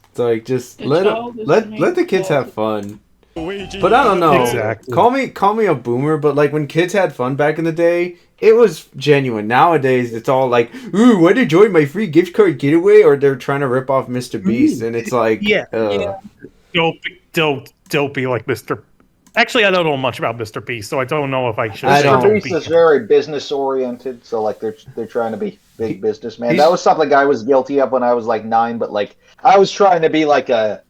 It's like just The let child is the kids have fun. But I don't know. Exactly. Call me a boomer, but like when kids had fun back in the day, it was genuine. Nowadays, it's all like, "Ooh, want to enjoy my free gift card getaway?" Or they're trying to rip off Mr. Beast, and it's like, Yeah. Don't be like Mr. Actually, I don't know much about Mr. Beast, so I don't know if I should. I don't. Mr. Beast is very business oriented, so like they're trying to be big businessman. He's- That was something I was guilty of when I was like 9, but like I was trying to be like a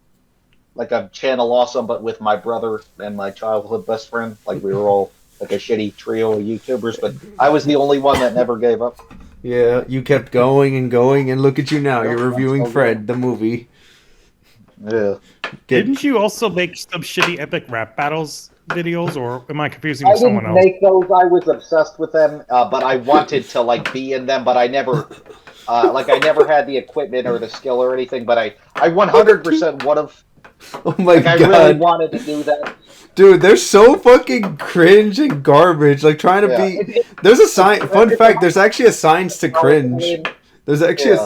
Channel Awesome, but with my brother and my childhood best friend. Like we were all like a shitty trio of YouTubers, but I was the only one that never gave up. Yeah, you kept going, and look at you now. Yep, You're reviewing I'm so Fred, the movie. Yeah. Didn't you also make some shitty epic rap battles videos, or am I confusing I with someone didn't else? make those. I was obsessed with them, but I wanted to like be in them, but I never, I never had the equipment or the skill or anything. But I 100% would have. Oh my Like I god. really wanted to do that. Dude, they're so fucking cringe and garbage. Like trying to Yeah. be. There's a sign. Fun fact. There's actually a science to cringe. There's actually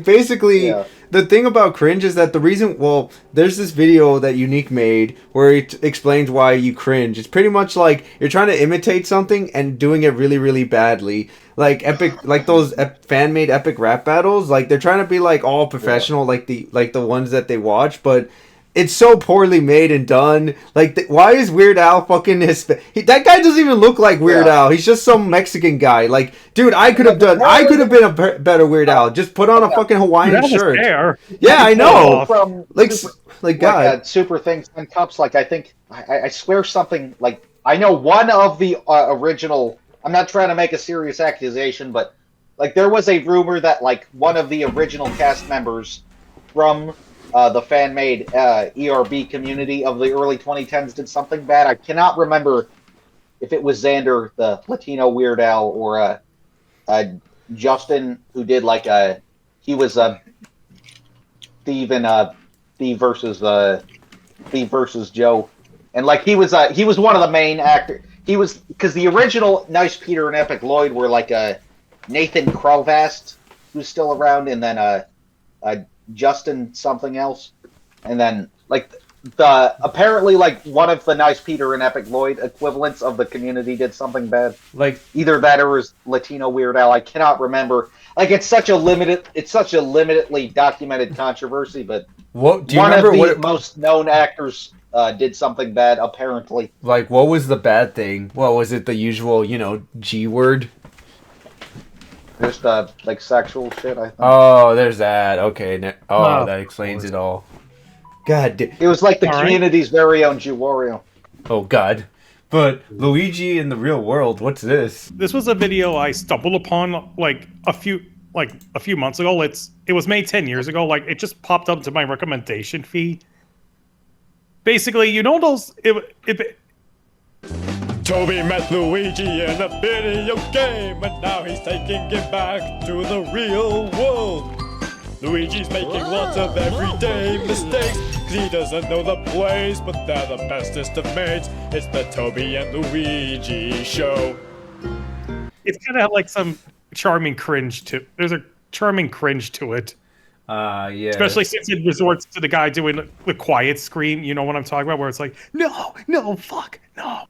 basically Yeah. the thing about cringe is that the reason. Well, there's this video that Unique made where it explains why you cringe. It's pretty much like you're trying to imitate something and doing it really, really badly. Like epic, like those fan made epic rap battles. Like they're trying to be like all professional, like the ones that they watch, but. It's so poorly made and done. Like, why is Weird Al fucking that guy doesn't even look like Weird Al. He's just some Mexican guy. Like, dude, I could have been a better Weird Al. Just put on a fucking Hawaiian shirt. Hair. Yeah, I know. From God. Super Things and Cups. Like I think I swear something like I know one of the original. I'm not trying to make a serious accusation, but like there was a rumor that like one of the original cast members from the fan-made ERB community of the early 2010s did something bad. I cannot remember if it was Xander, the Latino Weird Al, or Justin, who did like he was Steve in Steve versus Steve versus Joe, and like he was one of the main actors. He was because the original Nice Peter and Epic Lloyd were like Nathan Crowvast, who's still around, and then Justin something else, and then like the apparently like one of the Nice Peter and Epic Lloyd equivalents of the Community did something bad. Like either that or his Latino Weird Al. I cannot remember. Like it's such a limitedly documented controversy, but what do you one remember? Of the most known actors did something bad apparently. Like what was the bad thing? Well, was it the usual, G word? Just like sexual shit, I think. Oh, there's that. Okay. That explains it all. God. It was like the Community's very own Jew-Wario. Oh God. But Luigi in the real world, what's this? This was a video I stumbled upon like a few months ago. It was made 10 years ago. Like it just popped up to my recommendation feed. Basically, those Toby met Luigi in a video game, and now he's taking it back to the real world. Luigi's making lots of everyday mistakes, cause he doesn't know the plays, but they're the bestest of mates. It's the Toby and Luigi show. It's kind of like some charming cringe to. There's a charming cringe to it. Yeah. Especially since it resorts to the guy doing the quiet scream. You know what I'm talking about? Where it's like, no, fuck, no.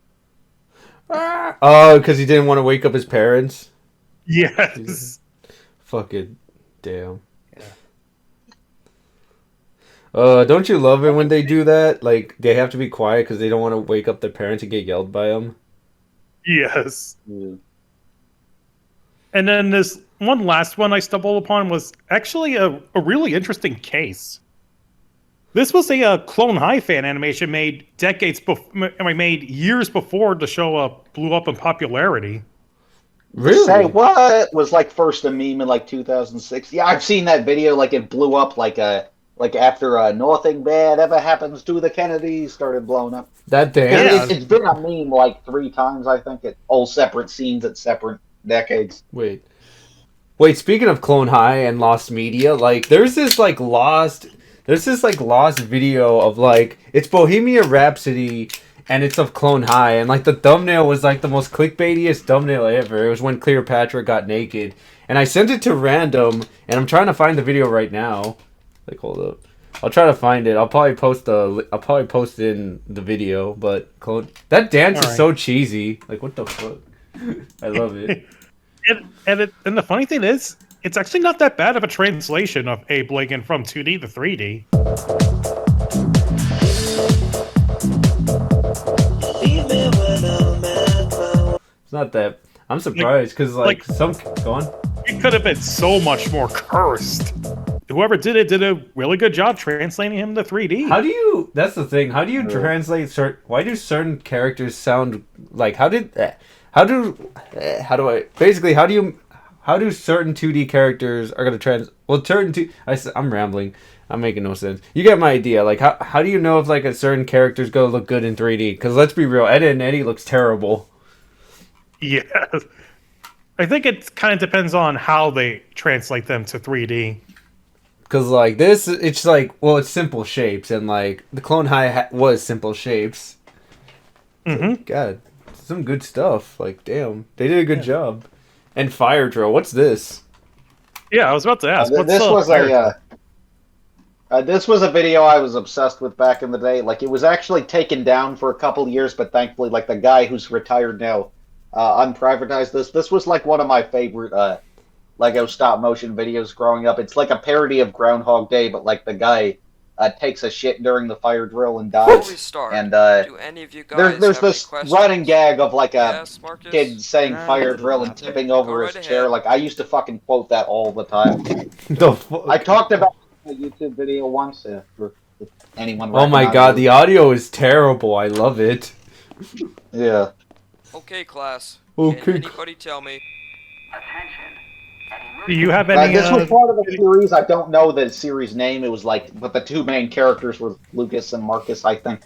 Oh, because he didn't want to wake up his parents? Yes. Fucking damn. Don't you love it when they do that? Like, they have to be quiet because they don't want to wake up their parents and get yelled by them? Yes. Yeah. And then this one last one I stumbled upon was actually a really interesting case. This was a Clone High fan animation made years before the show blew up in popularity. Really? Say what? Was like first a meme in like 2006. Yeah, I've seen that video. Like it blew up like after nothing bad ever happens to the Kennedys started blowing up. That day. Yeah. It's been a meme like 3 times, I think, at all separate scenes at separate decades. Wait, speaking of Clone High and lost media, like there's this lost video of like it's Bohemian Rhapsody and it's of Clone High, and like the thumbnail was like the most clickbaitiest thumbnail ever. It was when Cleopatra got naked, and I sent it to random, and I'm trying to find the video right now. Like, hold up, I'll try to find it. I'll probably post it in the video. But that dance is so cheesy. Like, what the fuck? I love it. And the funny thing is, it's actually not that bad of a translation of Abe Lincoln from 2D to 3D. It's not that. I'm surprised because go on. It could have been so much more cursed. Whoever did it did a really good job translating him to 3D. That's the thing. How do you translate why do certain characters sound like how do certain 2D characters are going to I'm rambling. I'm making no sense. You get my idea. Like how do you know if like a certain character's going to look good in 3D? Because let's be real, Ed and Eddie looks terrible. Yeah. I think it kind of depends on how they translate them to 3D. Because like this, it's like, well, it's simple shapes, and like the Clone High was simple shapes. Mm-hmm. God, some good stuff. Like, damn, they did a good job. And Fire Drill, what's this? Yeah, I was about to ask. This was a video I was obsessed with back in the day. Like, it was actually taken down for a couple years, but thankfully, like the guy who's retired now, unprivatized this. This was like one of my favorite Lego stop motion videos growing up. It's like a parody of Groundhog Day, but like the guy takes a shit during the fire drill and dies. And do any of you guys there's this running gag of like a kid saying Nah, fire drill and tipping over his chair. Like I used to fucking quote that all the time. The fuck? I talked about a YouTube video once for anyone. Oh my god, the audio is terrible. I love it. Yeah. Okay, class. Okay. Can anybody tell me? Do you have any? This was part of a series. I don't know the series name. It was like, but the 2 main characters were Lucas and Marcus, I think.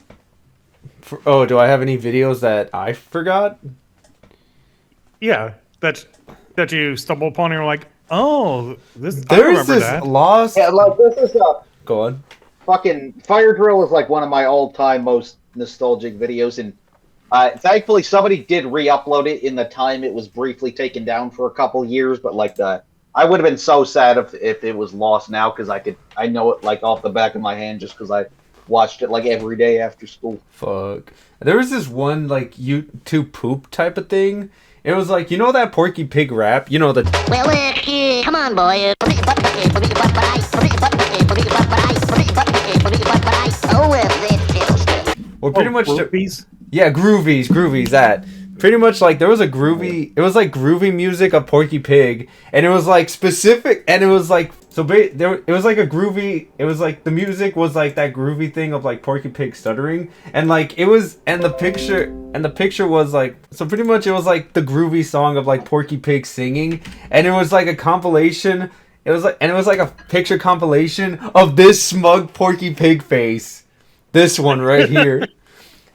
Do I have any videos that I forgot? Yeah, that you stumble upon and you're like, oh, this. There's this lost. Yeah, like this is Go on. fucking Fire Drill is like one of my all-time most nostalgic videos, and thankfully somebody did re-upload it in the time it was briefly taken down for a couple years. But like I would have been so sad if it was lost now, because I know it like off the back of my hand just because I watched it like every day after school. Fuck. There was this one like YouTube poop type of thing. It was like, you know that Porky Pig rap? You know the... Well, come on, boy. Well, pretty much... Groovies? Yeah, Groovies, that. Pretty much, like, there was a groovy... It was, like, groovy music of Porky Pig, and it was, like, specific... And it was, like... So, it was, like, a groovy... It was, like, the music was, like, that groovy thing of, like, Porky Pig stuttering. And, like, it was... And the picture was, like... So, pretty much, it was, like, the groovy song of, like, Porky Pig singing. And it was, like, a compilation... It was, like... And it was, like, a picture compilation of this smug Porky Pig face. This one right here.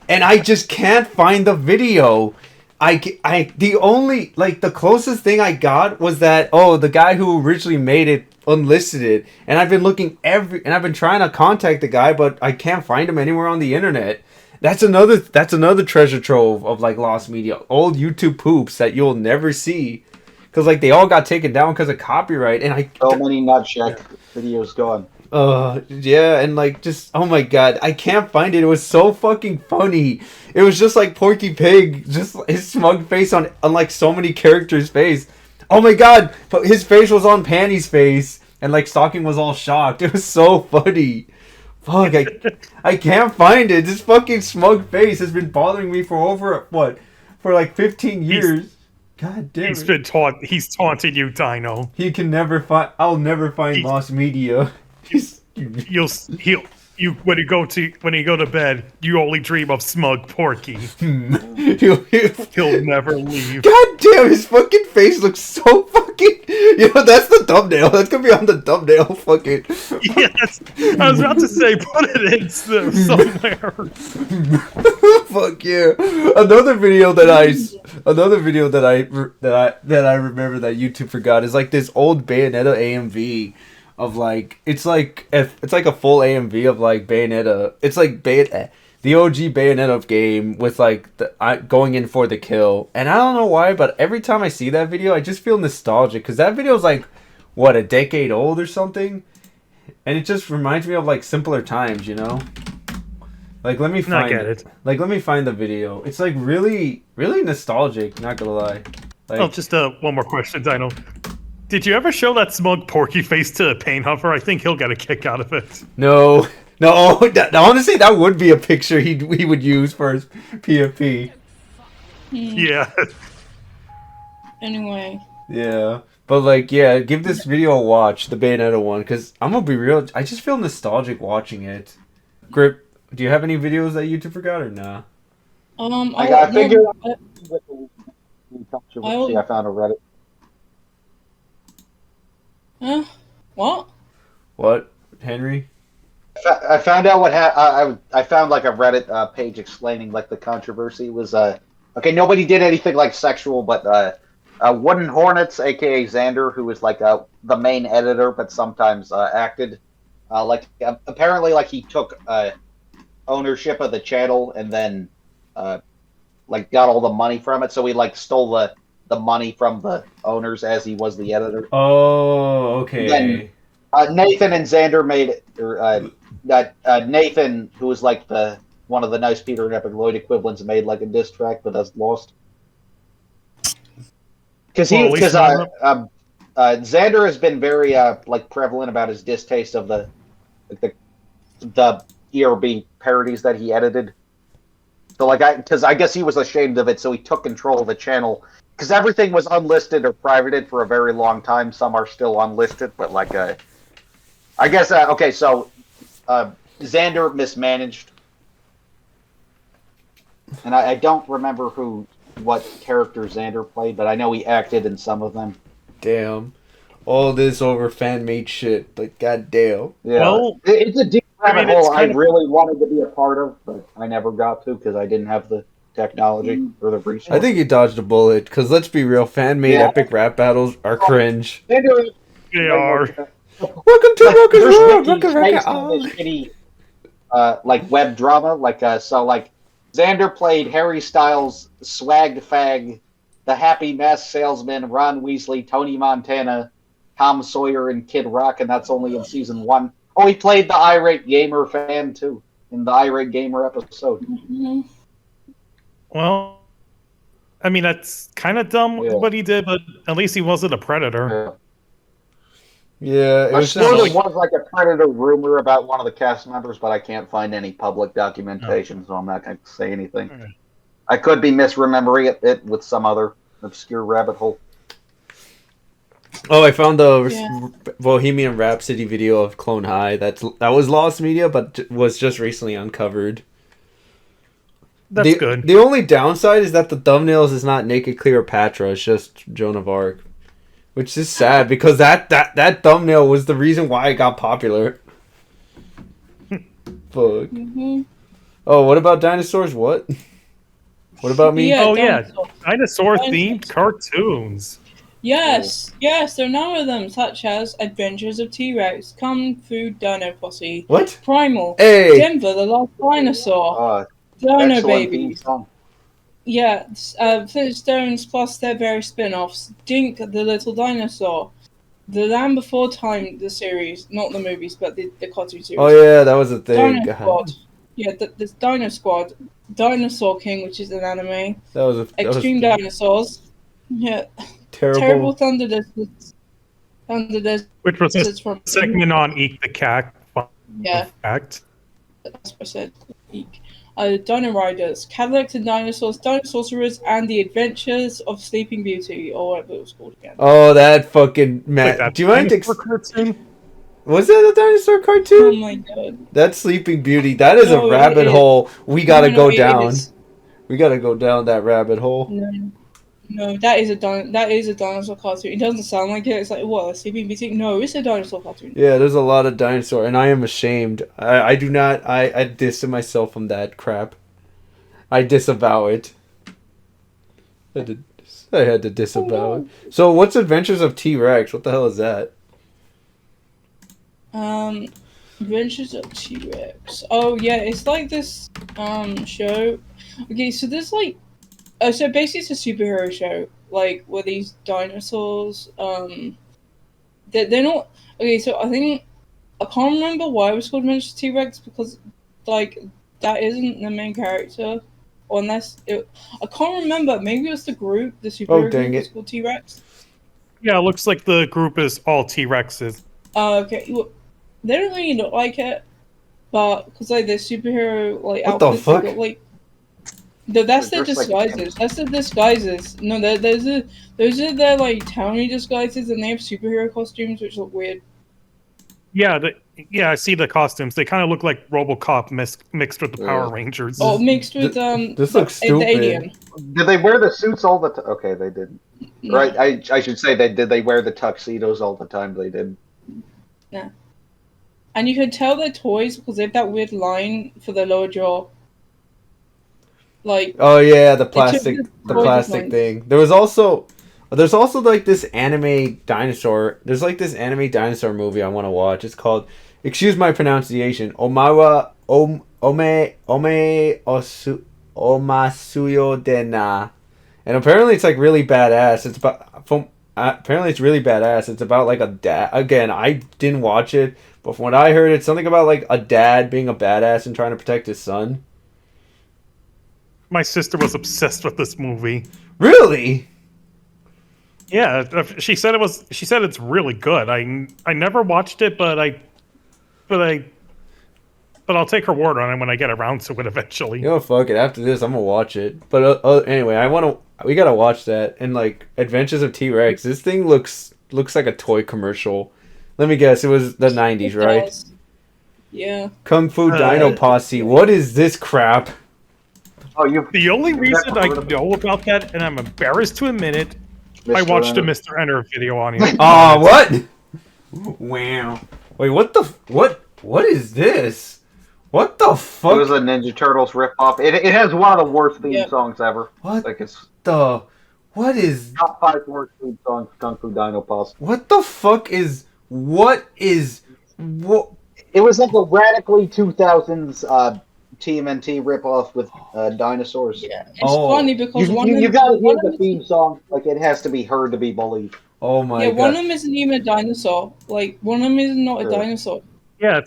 And I just can't find the video. The only, like, the closest thing I got was that, the guy who originally made it unlisted it. And I've been looking and I've been trying to contact the guy, but I can't find him anywhere on the internet. That's another treasure trove of, like, lost media. Old YouTube poops that you'll never see. Because, like, they all got taken down because of copyright. And so many Nutcheck videos gone. Yeah, and like, just, oh my god, I can't find it. It was so fucking funny. It was just like Porky Pig, just his smug face on like so many characters' face. Oh my god, but his face was on Panty's face, and like Stocking was all shocked. It was so funny. Fuck, I can't find it. This fucking smug face has been bothering me for for like 15 years. God damn it. He's taunting you, Dino. He can never find, I'll never find lost media. When you go to bed, you only dream of smug Porky. He'll never leave. God damn, his fucking face looks so fucking... that's the thumbnail. That's gonna be on the thumbnail. Fucking... Yes, I was about to say, put it in somewhere. Fuck yeah. Another video that I remember that YouTube forgot is like this old Bayonetta AMV. Of like, it's like a full AMV of like Bayonetta. It's like the OG Bayonetta game with like going in for the kill. And I don't know why, but every time I see that video, I just feel nostalgic because that video is like a decade old or something, and it just reminds me of like simpler times, you know. Like let me find it. Like let me find the video. It's like really, really nostalgic. Not gonna lie. Like, just one more question, Dino. Did you ever show that smug Porky face to Thepainthuffer? I think he'll get a kick out of it. No. Honestly, that would be a picture he would use for his PFP. Yeah. Anyway. Yeah. But, like, yeah, give this video a watch, the Bayonetta one, because I'm gonna be real, I just feel nostalgic watching it. Grip, do you have any videos that YouTube forgot or nah? I figured with the controversy I found on Reddit. Huh? What? What, Henry? I found out what I found like a Reddit page explaining like the controversy was okay. Nobody did anything like sexual, but Wooden Hornets, aka Xander, who was like the main editor, but sometimes acted apparently like he took ownership of the channel and then like got all the money from it, so he like stole the money from the owners as he was the editor. Oh, okay. Then, Nathan and Xander made it, or Nathan, who was like one of the Nice Peter and Epic Lloyd equivalents, made like a diss track, but that's lost. Because Xander has been very like prevalent about his distaste of the ERB parodies that he edited. So like I guess he was ashamed of it, so he took control of the channel. Because everything was unlisted or privated for a very long time. Some are still unlisted, but like, I guess, okay, so Xander mismanaged. And I don't remember what character Xander played, but I know he acted in some of them. Damn. All this over fan-made shit, but goddamn. Yeah. Well, it's a deep rabbit hole I really wanted to be a part of, but I never got to because I didn't have the technology or the resources. I think you dodged a bullet, because let's be real, fan-made epic rap battles are cringe. They are. Welcome to Rockers World! like web drama. So Xander played Harry Styles, Swag Fag, the Happy Mask Salesman, Ron Weasley, Tony Montana, Tom Sawyer, and Kid Rock, and that's only in season 1. Oh, he played the Irate Gamer fan too in the Irate Gamer episode. Mm-hmm. Well, I mean, that's kind of dumb what he did, but at least he wasn't a predator. Yeah, it I was swear there was like a predator rumor about one of the cast members, but I can't find any public documentation, so I'm not going to say anything. Okay. I could be misremembering it with some other obscure rabbit hole. Oh, I found the Bohemian Rhapsody video of Clone High. That was lost media, but was just recently uncovered. That's good. The only downside is that the thumbnails is not Naked Cleopatra. It's just Joan of Arc. Which is sad, because that thumbnail was the reason why it got popular. Fuck. Mm-hmm. Oh, what about dinosaurs? What? What about me? Yeah, dinosaur-themed cartoons. Yes, there are none of them, such as Adventures of T-Rex, Kung Fu Dino Posse, What? Primal, Hey! Denver the Lost Dinosaur, Dino Babies. Yeah, Flintstones plus their various spin-offs, Dink the Little Dinosaur, The Land Before Time, the series, not the movies, but the cartoon series. Oh yeah, that was a thing. Dino Squad. Yeah, this Dino Squad, Dinosaur King, which is an anime. Extreme Dinosaurs. Yeah. Terrible Thunder Deserts. Which was a segment on Eek the Cat. Yeah. Fact. That's what I said. Eek. Dino Riders, Cadillacs and Dinosaurs, Dino Sorcerers, and The Adventures of Sleeping Beauty, or whatever it was called again. Oh, that fucking Matt. Do you mind cartoon? Was that a dinosaur cartoon? Oh my god. That Sleeping Beauty. That is a rabbit hole. We gotta go down. We gotta go down that rabbit hole. No, that is a dinosaur cartoon. It doesn't sound like it. It's like, what, a Sleeping Beauty? No, it's a dinosaur cartoon. Yeah, there's a lot of dinosaur, and I am ashamed. I do not. I distance myself from that crap. I disavow it. I had to disavow it. So, what's Adventures of T-Rex? What the hell is that? Adventures of T-Rex. Oh yeah, it's like this show. Okay, so there's like, so basically it's a superhero show, like where these dinosaurs they're not okay. So I can't remember why it was called Adventures of T-Rex, because like that isn't the main character, or unless I can't remember. Maybe it was the group, the superhero group was called T-Rex. Yeah, it looks like the group is all T-Rexes. Okay. Well, they don't really look like it, but because like their superhero like what outfits, the fuck? Got, like, that's their disguises. That's their disguises. No, those are their like towny disguises, and they have superhero costumes, which look weird. Yeah, I see the costumes. They kind of look like RoboCop mixed with the Power Rangers. Oh, mixed with this looks stupid. The alien. Did they wear the suits all the time? Okay, they didn't. No. Right, I should say did they wear the tuxedos all the time? They did. Yeah. And you can tell they're toys because they have that weird line for their lower jaw. Like, oh yeah, the plastic thing. There's also like this anime dinosaur. There's like this anime dinosaur movie I want to watch. It's called, excuse my pronunciation, Omasuyo Dena, and apparently it's like really badass. Apparently it's really badass. It's about like a dad. Again, I didn't watch it, but from what I heard, it's something about like a dad being a badass and trying to protect his son. My sister was obsessed with this movie. Really? Yeah, she said it's really good. I never watched it, but I'll take her word on it when I get around to it eventually. You know, fuck it. After this, I'm gonna watch it. But anyway, we gotta watch that. And like Adventures of T-Rex, this thing looks like a toy commercial. Let me guess, it was the 90s, right? Yeah. Kung Fu Dino Posse. What is this crap? Oh, the only reason I know about that, and I'm embarrassed to admit it, I watched a Mr. Enter video on it. Ah, what? Wow. Wait, what is this? What the fuck? It was a Ninja Turtles ripoff. It has one of the worst theme songs ever. What? Like it's what is top 5 worst theme songs? Kung Fu Dino Posse. What the fuck is It was like a radically 2000s TMNT ripoff with dinosaurs. Yeah, it's funny because you gotta hear the theme song. Like, it has to be heard to be believed. Oh my god. Yeah, one of them isn't even a dinosaur. Like, one of them is not a dinosaur. Yeah,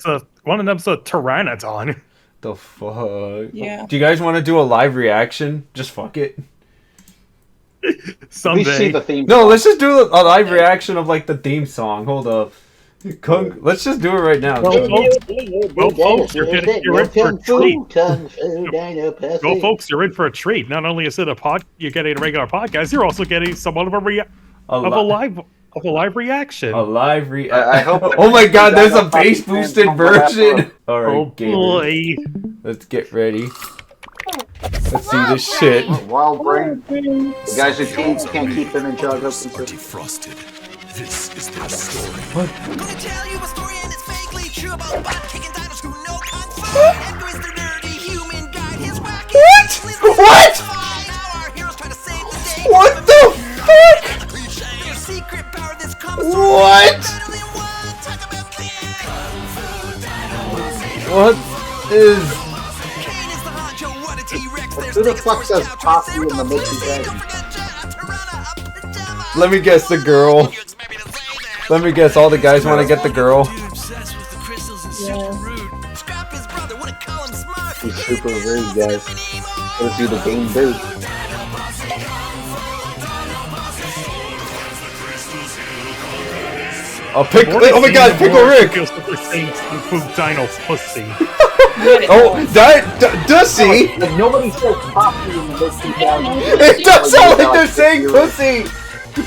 one of them's a pteranodon. The fuck? Yeah. Do you guys want to do a live reaction? Just fuck it. Someday. We see the theme No, song. let's just do a live reaction of like the theme song. Hold up. Let's just do it right now. Well, folks, you're in for a treat. Well, folks, you're in for a treat. Not only is it you're getting a regular podcast, you're also getting somewhat of a live reaction. A live I hope. Oh my god, there's a bass boosted version. All right, oh boy. Let's get ready. Let's see this shit. Wild brain. The guys who can't keep them in charge of Frosted. This is their story. What? I'm gonna tell you a story and it's vaguely true about butt-kicking dinos who know kung fu. Edgar is the nerdy human guide. His wacky What? Now our heroes try to save the day. What the fuck? Their secret power this comes What? What is... Who the fuck does Poppy in the mid-2000s? Let me guess, the girl. Let me guess, all the guys want to get the girl. He's super rude, guys. Let's do the game dude. Oh my god, Pickle Rick! Dino pussy. Oh, Dussy! Like, nobody says Poppy in the mid-2000s. It does sound like they're saying pussy!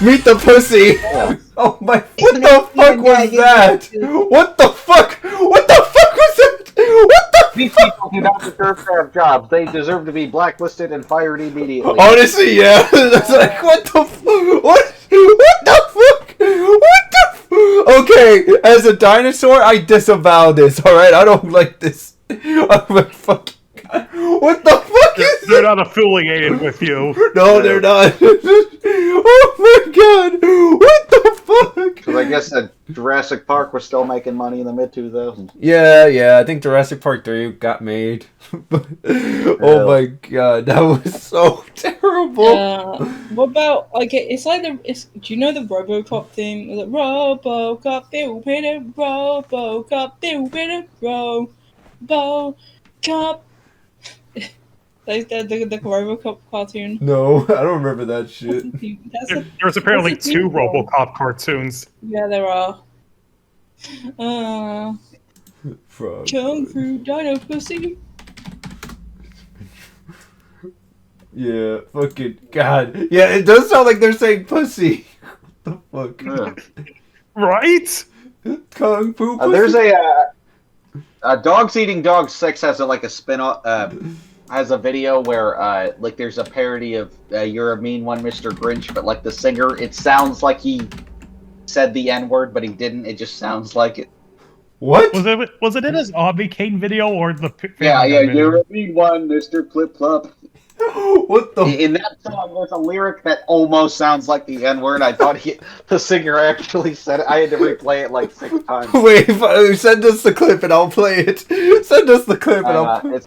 Meet the pussy! Yeah. Oh my, what the fuck was that? What the fuck? What the fuck was that? What the These people do not deserve to have jobs. They deserve to be blacklisted and fired immediately. Honestly, yeah. That's like, what the fuck? What the fuck? What the fuck? Okay, as a dinosaur, I disavow this, alright? I don't like this. Oh my fucking god. What the fuck is They're not affiliated with you. No, they're not. Oh my god. What the fuck? Because I guess that Jurassic Park was still making money in the mid-2000s. Yeah, I think Jurassic Park 3 got made. Oh my god, that was so terrible. What about, like, it's like do you know the RoboCop theme? It's like, RoboCop, RoboCop, RoboCop. Like the RoboCop cartoon. No, I don't remember that shit. There's apparently 2 RoboCop cartoons. Yeah, there are. Frog. Kung Fu Dino Pussy. Yeah, fucking god. Yeah, it does sound like they're saying pussy. What the fuck? Right? Kung Fu pussy. There's a Dogs Eating Dogs 6 has a spin-off, has a video where like there's a parody of You're a Mean One, Mr. Grinch, but like the singer, it sounds like he said the N-word, but he didn't. It just sounds like it. What? Was it in his Obby Kane video or the Yeah, video? You're a mean one, Mr. Flip Flop. What the? In that song, there's a lyric that almost sounds like the N-word. I thought the singer actually said it. I had to replay it like 6 times. Wait, send us the clip and I'll play it. Send us the clip and I'll play it.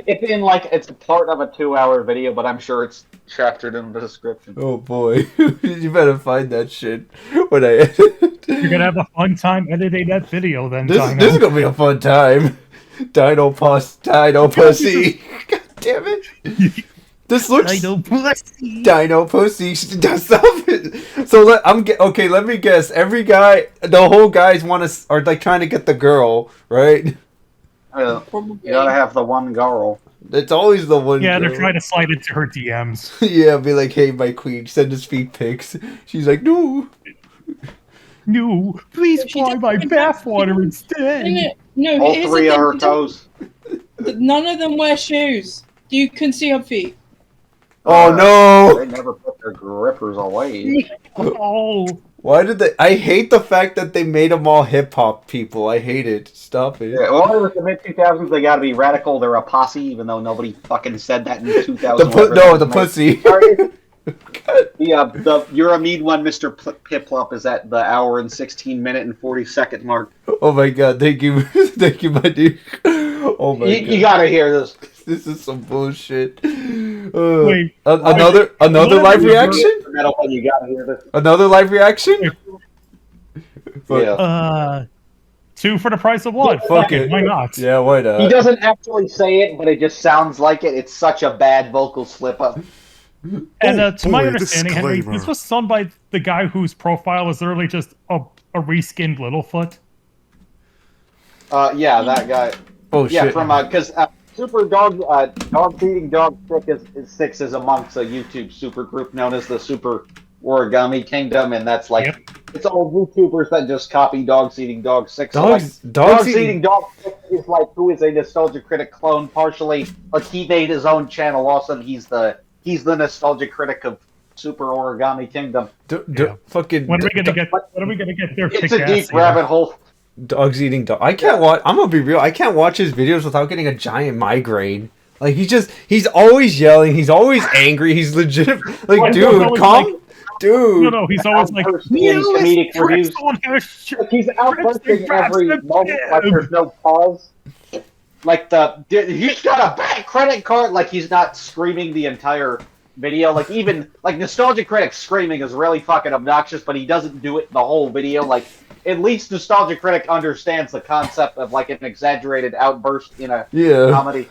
It's in like, it's part of a 2-hour video, but I'm sure it's chaptered in the description. Oh boy, you better find that shit when I edit. You're gonna have a fun time editing that video then, This is gonna be a fun time. Dino pussy. God damn it. This looks Dino pussy. Dino pussy. Stop it. So let me guess. The whole guys are like trying to get the girl, right? You gotta have the one girl. It's always the one. Yeah, girl. they're trying to slide into her DMs. Yeah, be like, hey, my queen, send us feet pics. She's like, no. No, please buy my bathwater instead. No, all 3 of her toes. None of them wear shoes. You can see her feet. Oh no! They never put their grippers away. Oh. Why did they? I hate the fact that they made them all hip hop people. I hate it. Stop it. Yeah, well, in the mid-2000s, they gotta be radical. They're a posse, even though nobody fucking said that in 2000. The pussy. The You're a Mean One, Mr. Piplup is at the hour and 16-minute and 40-second mark. Oh my god, thank you. Thank you, my dude. Oh my god. You gotta hear this. This is some bullshit. Wait, another live reaction? You gotta hear this. Another live reaction? Yeah. 2 for the price of 1. Fuck it. Why not? Yeah, why not? He doesn't actually say it, but it just sounds like it. It's such a bad vocal slip-up. And to my understanding, Henry, this was sung by the guy whose profile is literally just a reskinned Littlefoot. Yeah, that guy. Oh yeah, shit. from because Super Dog Eating Dog 6 is amongst a YouTube super group known as the Super Origami Kingdom, and that's like it's all YouTubers that just copy Dogs Eating Dog 6. Dogs Eating Dog 6 is like who is a Nostalgia Critic clone, partially like he made his own channel. Also, he's the Nostalgia Critic of Super Origami Kingdom. Fucking. When are we gonna get their? It's a deep rabbit hole. Dogs eating dog. I can't watch. I'm gonna be real. I can't watch his videos without getting a giant migraine. Like he's always yelling. He's always angry. He's legit. Like, dude, calm. Dude. No, he's always like, comedic reviews. He's outbursting every moment, like there's no pause. Like he's got a bad credit card. Like he's not screaming the entire video. Like even like Nostalgia Critic screaming is really fucking obnoxious, but he doesn't do it the whole video. Like at least Nostalgia Critic understands the concept of like an exaggerated outburst in a comedy,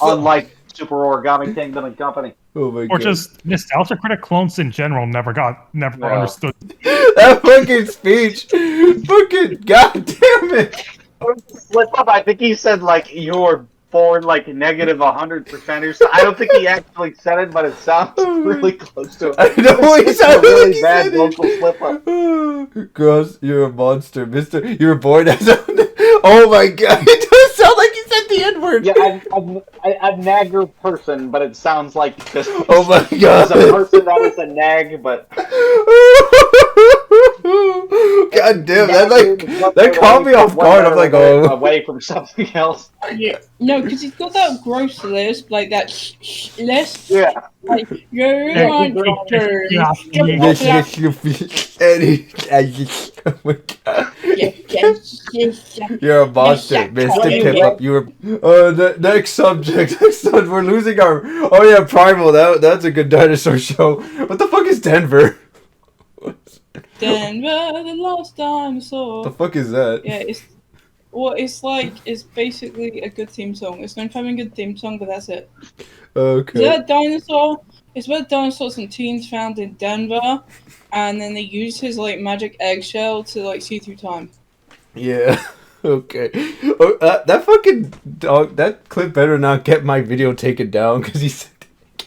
unlike Super Origami Kingdom and Company. Oh my god. Or just Nostalgia Critic clones in general never understood. That fucking speech. Fucking goddamn it. Slip up. I think he said like you're born like negative 100% or so. I don't think he actually said it, but it sounds really close to it. I know he sounded really like he bad said vocal slip up. Gross, you're a monster, mister. You were born as a... Oh my god, it does sound like he said the N-word. Yeah, I'm a nagger person, but it sounds like just oh my god, as a person that is a nag, but god damn, that caught me off guard. I'm like, oh, away from something else. Yeah, no, because he's got that gross lisp, like that lisp. Yeah. Like, you're a monster. Oh my god. You're a monster, Mr. Piplup. You were. Next subject. We're losing our. Oh yeah, Primal. That's a good dinosaur show. What the fuck is Denver? Denver, the lost dinosaur. The fuck is that? Yeah, it's basically a good theme song. It's known for having a good theme song, but that's it. Okay. Is that a dinosaur? It's about dinosaurs and teens found in Denver, and then they use his like magic eggshell to like see through time. Yeah. Okay. Oh, that fucking dog. That clip better not get my video taken down because he said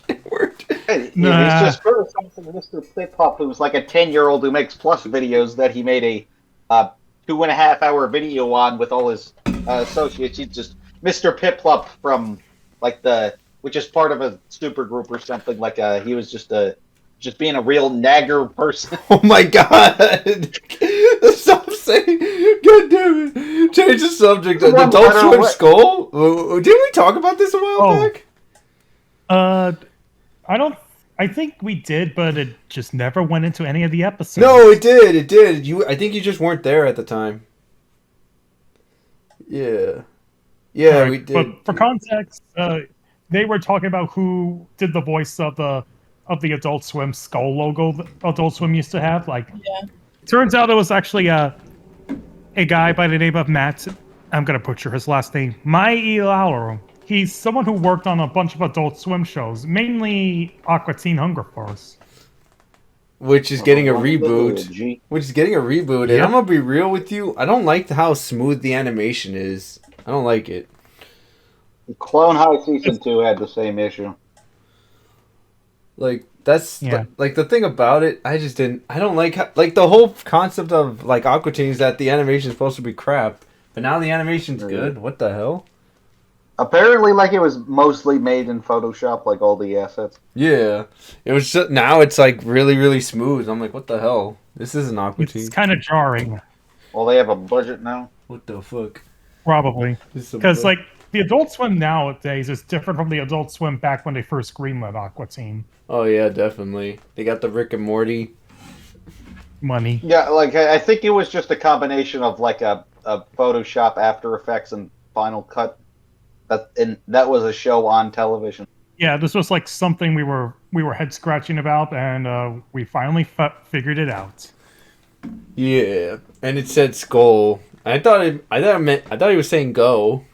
that word. He's just for something, Mr. Piplup, who's like a 10-year-old who makes plus videos that he made a 2.5-hour video on with all his associates. He's just Mr. Piplup from like which is part of a super group or something. Like he was just being a real nagger person. Oh my god! Stop saying. God damn it! Change the subject. The Adult Swim Skull. Didn't we talk about this a while back? I think we did, but it just never went into any of the episodes. No, it did. It did. I think you just weren't there at the time. Yeah. Yeah, right, we did. But for context, they were talking about who did the voice of the Adult Swim skull logo that Adult Swim used to have. Like, turns out it was actually a guy by the name of Matt. I'm gonna butcher his last name. Mai Ilalo. He's someone who worked on a bunch of Adult Swim shows, mainly Aqua Teen Hunger Force. Which is getting a reboot. And I'm gonna be real with you. I don't like how smooth the animation is. I don't like it. Clone High Season 2 had the same issue. Like, that's like the thing about it, I don't like how, like the whole concept of like Aqua Teen is that the animation is supposed to be crap, but now the animation's good. What the hell? Apparently, like it was mostly made in Photoshop, like all the assets. Yeah, it was just, now it's like really, really smooth. I'm like, what the hell? This isn't Aqua Teen. It's kind of jarring. Well, they have a budget now. What the fuck? Probably because like the Adult Swim nowadays is different from the Adult Swim back when they first greenlit Aqua Teen. Oh yeah, definitely. They got the Rick and Morty money. Yeah, like I think it was just a combination of like a Photoshop, After Effects, and Final Cut. That was a show on television. Yeah, this was like something we were head scratching about, and we finally figured it out. Yeah, and it said skull. I thought he was saying go.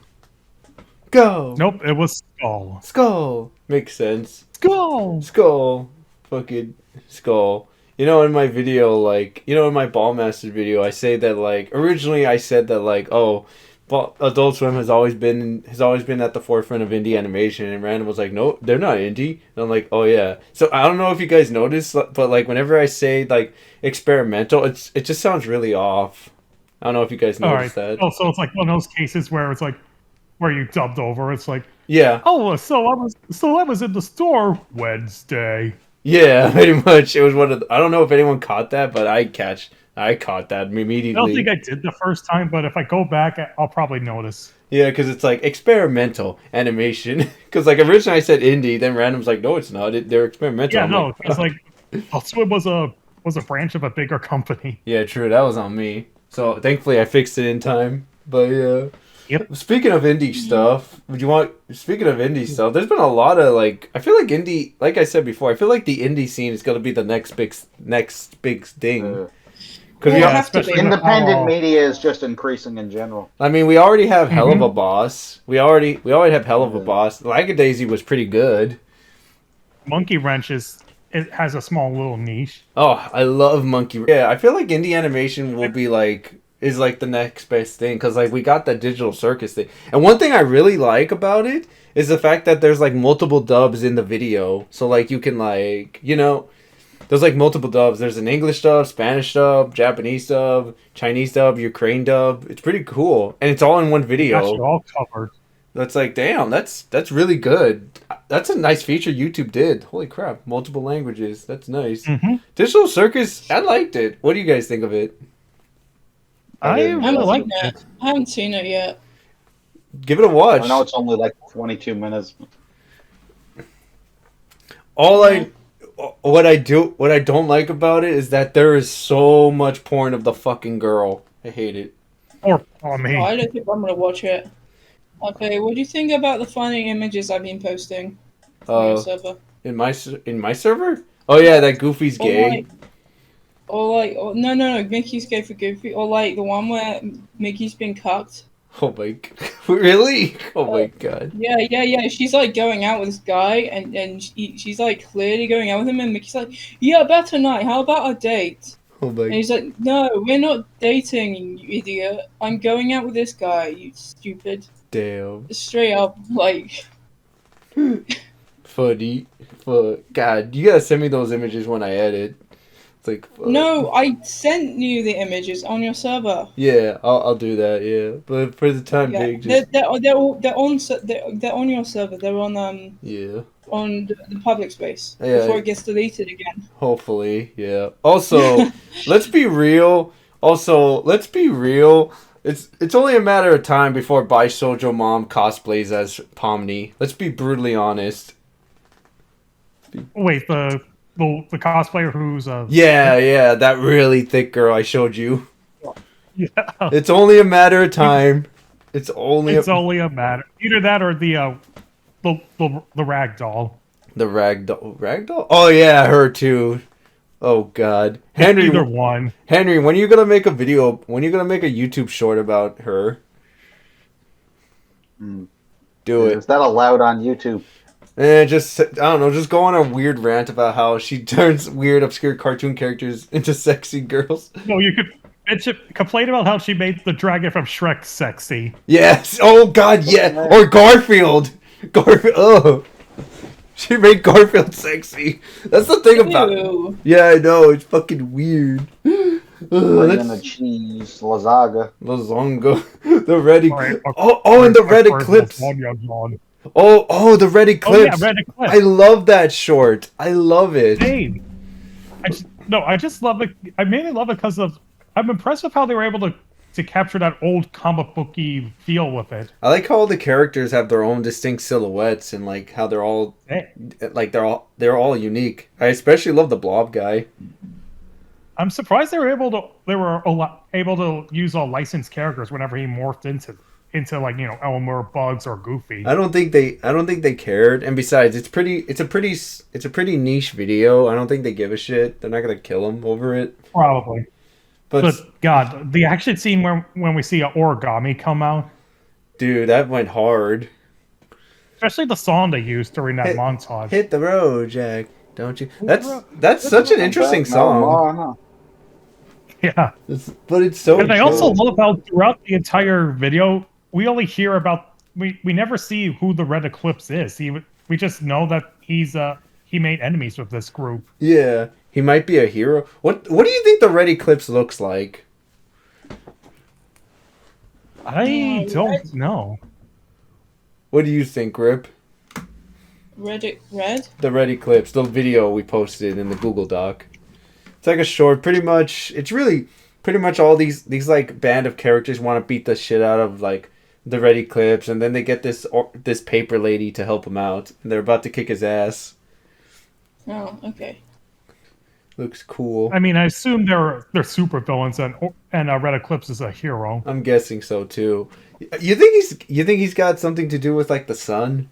Go. Nope, it was skull. Skull makes sense. Skull. Skull. Fucking skull. You know, in my video, like, you know, in my Ballmaster video, I say that, like, originally I said that, like, oh, Adult Swim has always been at the forefront of indie animation, and Random was like, no, they're not indie. And I'm like, oh yeah. So I don't know if you guys noticed, but like whenever I say like experimental, it just sounds really off. I don't know if you guys noticed that. Oh, so it's like one of those cases where it's like where you dubbed over. It's like, yeah. Oh, so I was in the store Wednesday. Yeah, pretty much. It was one of the, I don't know if anyone caught that, but I caught that immediately. I don't think I did the first time, but if I go back, I'll probably notice. Yeah, because it's like experimental animation. Because like originally I said indie, then Random's like, no, it's not. They're experimental. Yeah, no, it's like Adult Swim was a branch of a bigger company. Yeah, true. That was on me. So thankfully I fixed it in time. But yeah. Yep. Speaking of indie stuff, speaking of indie stuff, there's been a lot of like, I feel like indie, like I said before, I feel like the indie scene is going to be the next big thing. Because independent media is just increasing in general. I mean, we already have Hell of a Boss. We already have Hell of a Boss. Lackadaisy was pretty good. Monkey Wrench has a small little niche. Oh, I love Monkey Wrench. Yeah, I feel like indie animation will be like is like the next best thing because like we got that digital circus thing. And one thing I really like about it is the fact that there's like multiple dubs in the video. So like you can like, you know, there's like multiple dubs. There's an English dub, Spanish dub, Japanese dub, Chinese dub, Ukraine dub. It's pretty cool. And it's all in one video. That's all covered. That's like, damn, that's really good. That's a nice feature YouTube did. Holy crap, multiple languages. That's nice. Digital Circus, I liked it. What do you guys think of it? I really liked it. I haven't seen it yet. Give it a watch. I know it's only like 22 minutes. What I don't like about it is that there is so much porn of the fucking girl. I hate it. Or on me. Oh, I don't think I'm gonna watch it. Okay, what do you think about the funny images I've been posting on your server? In my server? Oh yeah, that Goofy's gay. No, Mickey's gay for Goofy. Or like the one where Mickey's been cucked. Oh my god. Really? Oh my god. Yeah. She's like going out with this guy and she's like clearly going out with him and Mickey's like, yeah, about tonight, how about a date? Oh my god. And he's like, no, we're not dating, you idiot. I'm going out with this guy, you stupid. Damn. Straight up, like... Funny. God, you gotta send me those images when I edit. It's like, fuck. No, I sent you the images on your server. Yeah, I'll do that. Yeah, but for the time being, just... they're on your server. They're on on the public space before it gets deleted again. Hopefully, yeah. Also, let's be real. It's only a matter of time before Bai Shoujo Mom cosplays as Pomni. Let's be brutally honest. Wait, the cosplayer who's yeah, that really thick girl I showed you. Yeah. It's only a matter of time. It's only a matter. Either that or the rag doll. The rag doll? Oh yeah, her too. Oh god. Henry, either one. Henry, when are you gonna make a video? When are you gonna make a YouTube short about her? Do it. Is that allowed on YouTube? Just I don't know. Just go on a weird rant about how she turns weird, obscure cartoon characters into sexy girls. No, you could complain about how she made the dragon from Shrek sexy. Yes. Oh god, yeah. Or Garfield. Oh. She made Garfield sexy. That's the thing about it. Yeah, I know. It's fucking weird. The cheese, lasagna. The red eclipse. And the red eclipse. Oh, the red eclipse. Oh, yeah, red eclipse. I love that short. I love it. Same. I just love it. I mainly love it because I'm impressed with how they were able to to capture that old comic booky feel with it. I like how all the characters have their own distinct silhouettes and like how they're all they're all unique. I especially love the blob guy. I'm surprised they were able to use all licensed characters whenever he morphed into like, you know, Elmer, Bugs, or Goofy. I don't think they cared. And besides, it's a pretty niche video. I don't think they give a shit. They're not gonna kill him over it. Probably. But God, the action scene when we see an origami come out, dude, that went hard. Especially the song they used during that montage. Hit the road, Jack. Don't you? That's such an interesting song. Yeah, but it's so. And I also love how throughout the entire video, we only hear about we never see who the Red Eclipse is. We just know that he made enemies with this group. Yeah, he might be a hero. What do you think the Red Eclipse looks like? I don't know. What do you think, Rip? Red? The Red Eclipse, the video we posted in the Google Doc. It's like a short, pretty much. It's really pretty much all these like band of characters want to beat the shit out of like the Red Eclipse, and then they get this paper lady to help him out, and they're about to kick his ass. Oh, okay. Looks cool. I mean, I assume they're super villains, and Red Eclipse is a hero. I'm guessing so too. You think he's got something to do with like the sun?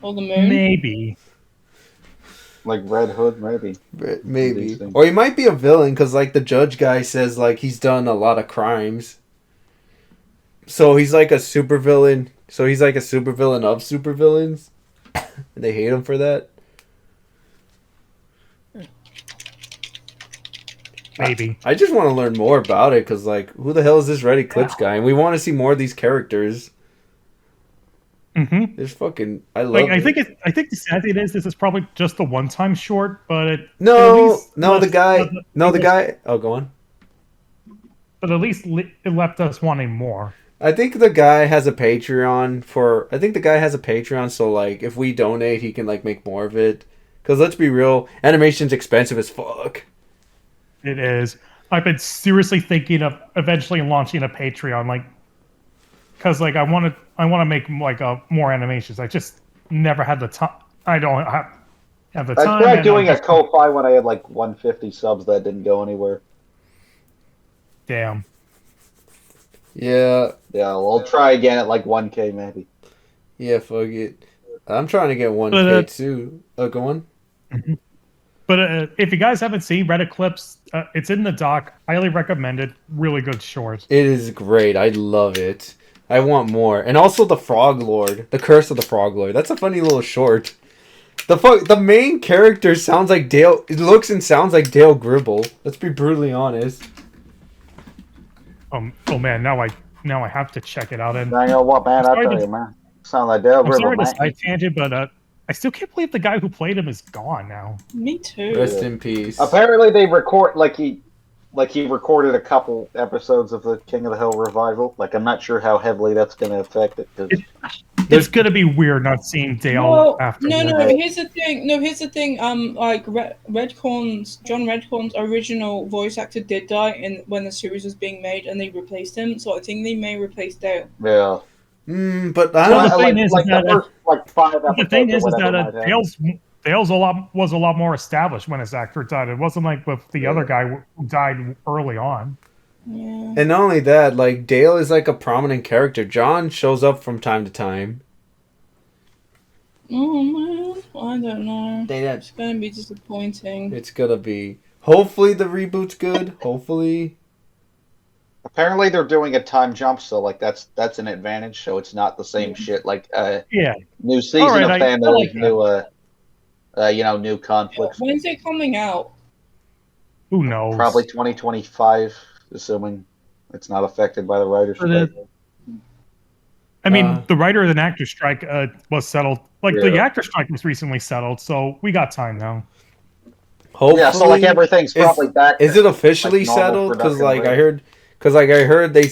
Or the moon? Maybe. Like Red Hood, maybe. Maybe. Or he might be a villain, because like the judge guy says like he's done a lot of crimes. So he's like a supervillain. So he's like a supervillain of supervillains. And they hate him for that. Maybe. I just want to learn more about it, because like, who the hell is this Red Eclipse guy? And we want to see more of these characters. Mm-hmm. There's fucking. I love. Like, I think the sad thing is this is probably just a one-time short, but the guy. Oh, go on. But at least it left us wanting more. I think the guy has a Patreon so like if we donate, he can like make more of it. Because let's be real, animation's expensive as fuck. It is. I've been seriously thinking of eventually launching a Patreon, like, because like I want to make like more animations. I just never had the time. I don't have the time. I tried doing a Ko-Fi when I had like 150 subs. That didn't go anywhere. Damn. Yeah. Yeah, I'll try again at like 1K maybe. Yeah, fuck it. I'm trying to get 1K too. Oh, go on. Mm-hmm. But if you guys haven't seen Red Eclipse, it's in the doc. Highly recommend it. Really good short. It is great. I love it. I want more. And also the Frog Lord. The Curse of the Frog Lord. That's a funny little short. The main character sounds like Dale. It looks and sounds like Dale Gribble. Let's be brutally honest. Oh man, now I have to check it out. And I know what, man. I tell you, man. Sound like Dale Gribble, sorry man. to side tangent, but I still can't believe the guy who played him is gone now. Me too. Rest in peace. Apparently, they record he recorded a couple episodes of the King of the Hill revival. Like, I'm not sure how heavily that's going to affect it. It's going to be weird not seeing Dale after. No. Here's the thing. Like John Redcorn's original voice actor did die when the series was being made, and they replaced him. So I think they may replace Dale. Yeah. But the thing is that Dale's was a lot more established when his actor died. It wasn't like with the other guy who died early on. Yeah. And not only that, like Dale is like a prominent character. John shows up from time to time. Oh man, I don't know. It's gonna be disappointing. It's gonna be. Hopefully the reboot's good. Hopefully. Apparently they're doing a time jump, so like that's an advantage. So it's not the same shit. Like new season of Family, new conflicts. When's it coming out? Who knows? Probably 2025, assuming it's not affected by the writer's strike. I mean, the writer and actor strike was settled. Like the actor strike was recently settled, so we got time now. Hopefully, yeah, so like everything's probably back. Is it officially settled? Because like I heard they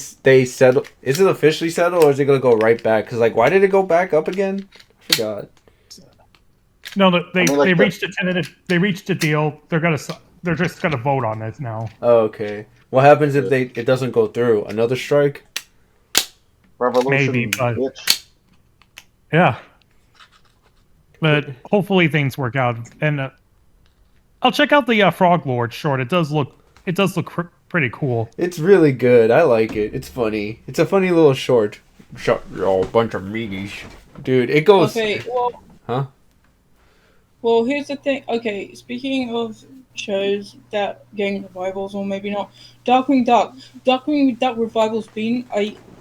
settled. Is it officially settled, or is it gonna go right back? Because like, why did it go back up again? I forgot. No, they reached a tentative. They reached a deal. They're just gonna vote on it now. Oh, okay. What happens if it doesn't go through? Another strike? Revolution, maybe, but bitch. yeah. But hopefully things work out, and I'll check out the Frog Lord short. It does look pretty cool. It's really good. I like it. It's funny. It's a funny little short. Oh, bunch of meaties. Dude, it goes... Okay, well... Huh? Well, here's the thing. Okay, speaking of shows that getting revivals, or maybe not, Darkwing Duck. Darkwing Duck revival's been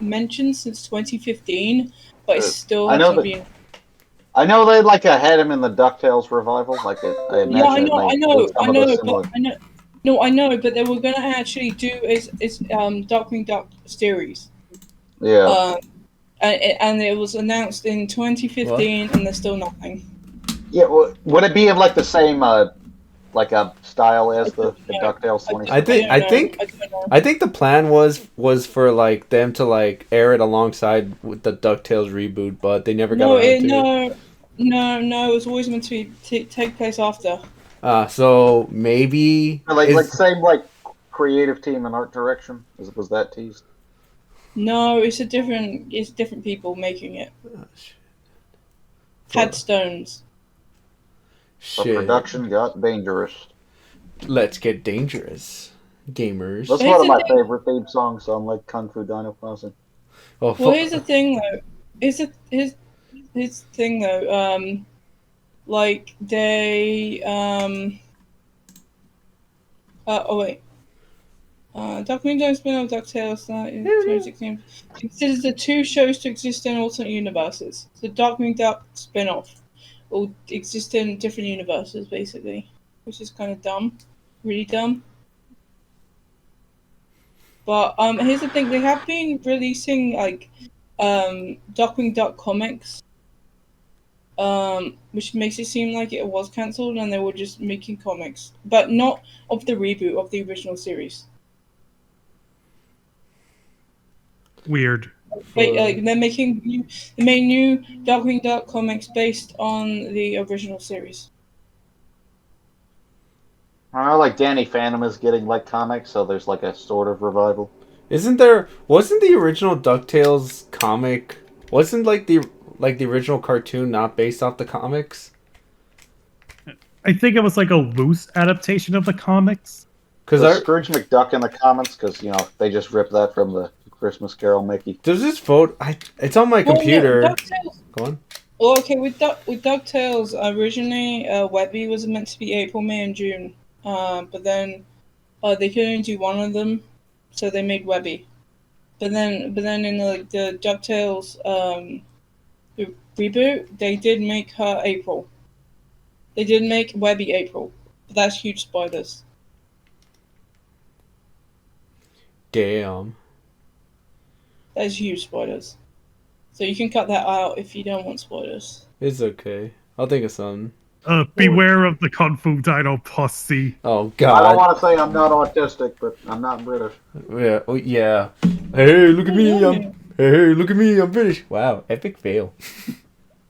mentioned since 2015, but it's still hasn't been... I know they had him in the DuckTales revival. I imagine. Yeah, I know, but they were gonna actually do is Darkwing Duck series. Yeah. And it was announced in 2015, and there's still nothing. Yeah, would it be of the same style as the DuckTales 2015? I think the plan was for them to air it alongside with the DuckTales reboot, but they never got around to it. No, it was always meant to take place after. So maybe same creative team and art direction. Was that teased? No, it's different people making it. Headstones. The production got dangerous. Let's get dangerous, gamers. That's one of my favorite theme songs on Kung Fu Dino Crossing. Oh, well, here's the thing though. Here's the thing though. They oh wait. Darkwing Duck spin-off DuckTales in 2016 considers the two shows to exist in alternate universes. The Darkwing Duck spin-off will exist in different universes, basically, which is kind of dumb, really dumb. But here's the thing: they have been releasing Darkwing Duck comics, which makes it seem like it was cancelled and they were just making comics, but not of the reboot of the original series. Weird. They're making new Darkwing Duck comics based on the original series. I know, Danny Phantom is getting comics, so there's a sort of revival. Wasn't the original DuckTales comic? Wasn't the original cartoon not based off the comics? I think it was a loose adaptation of the comics. Because Scrooge McDuck in the comics, because they just ripped that from the Christmas Carol Mickey. There's this photo. It's on my computer. Go on. Well, okay, with DuckTales, originally Webby was meant to be April, May, and June, but then they could only do one of them, so they made Webby. But then in the DuckTales reboot, they did make her April. They did make Webby April, but that's huge spiders. Damn. That's huge spoilers. So you can cut that out if you don't want spoilers. It's okay. I'll think of something. Beware of the Kung Fu Dino pussy. Oh, God. I don't want to say I'm not autistic, but I'm not British. Yeah. Oh, yeah. Hey, look at me. Hey, look at me. I'm British. Wow. Epic fail.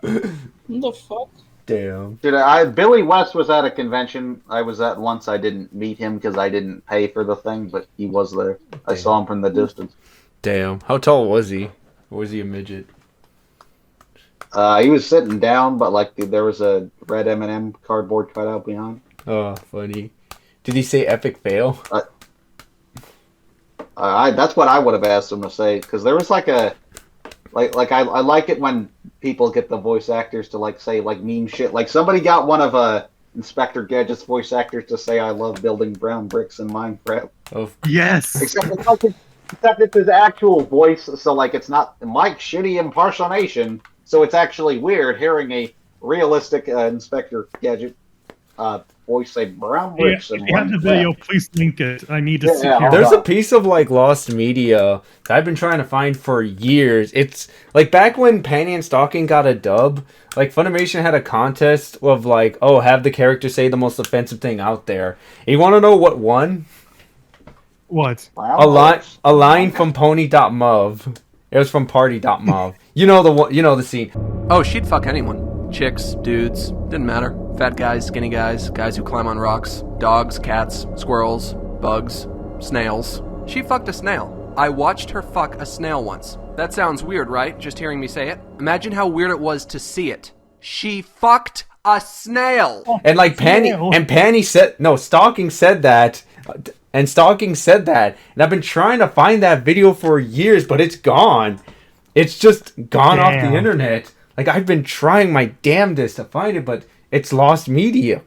What the fuck? Damn. Dude, Billy West was at a convention I was at once. I didn't meet him because I didn't pay for the thing, but he was there. Damn. I saw him from the distance. Damn. How tall was he? Or was he a midget? He was sitting down, but there was a red M&M cardboard cutout behind. Oh, funny. Did he say epic fail? That's what I would have asked him to say, because there was I like it when people get the voice actors to say mean shit. Somebody got one of Inspector Gadget's voice actors to say "I love building brown bricks in Minecraft." Oh yes. Except it's his actual voice, so it's not Mike's shitty impersonation. So it's actually weird hearing a realistic Inspector Gadget voice say brown bricks. If you have the video, please link it. I need to see it. There's a piece of lost media that I've been trying to find for years. It's back when Panty and Stocking got a dub. Funimation had a contest of have the character say the most offensive thing out there. And you want to know what won? What? A line from Pony.mov. It was from Party.mov. You know the scene. Oh, she'd fuck anyone. Chicks, dudes, didn't matter. Fat guys, skinny guys, guys who climb on rocks, dogs, cats, squirrels, bugs, snails, She fucked a snail. I watched her fuck a snail once. That sounds weird, right? Just hearing me say it. Imagine how weird it was to see it. She fucked a snail. And like Panny said, no, Stalking said that. And Stalking said that. And I've been trying to find that video for years, but it's gone. It's just gone off the internet. Like, I've been trying my damnedest to find it, but it's lost media.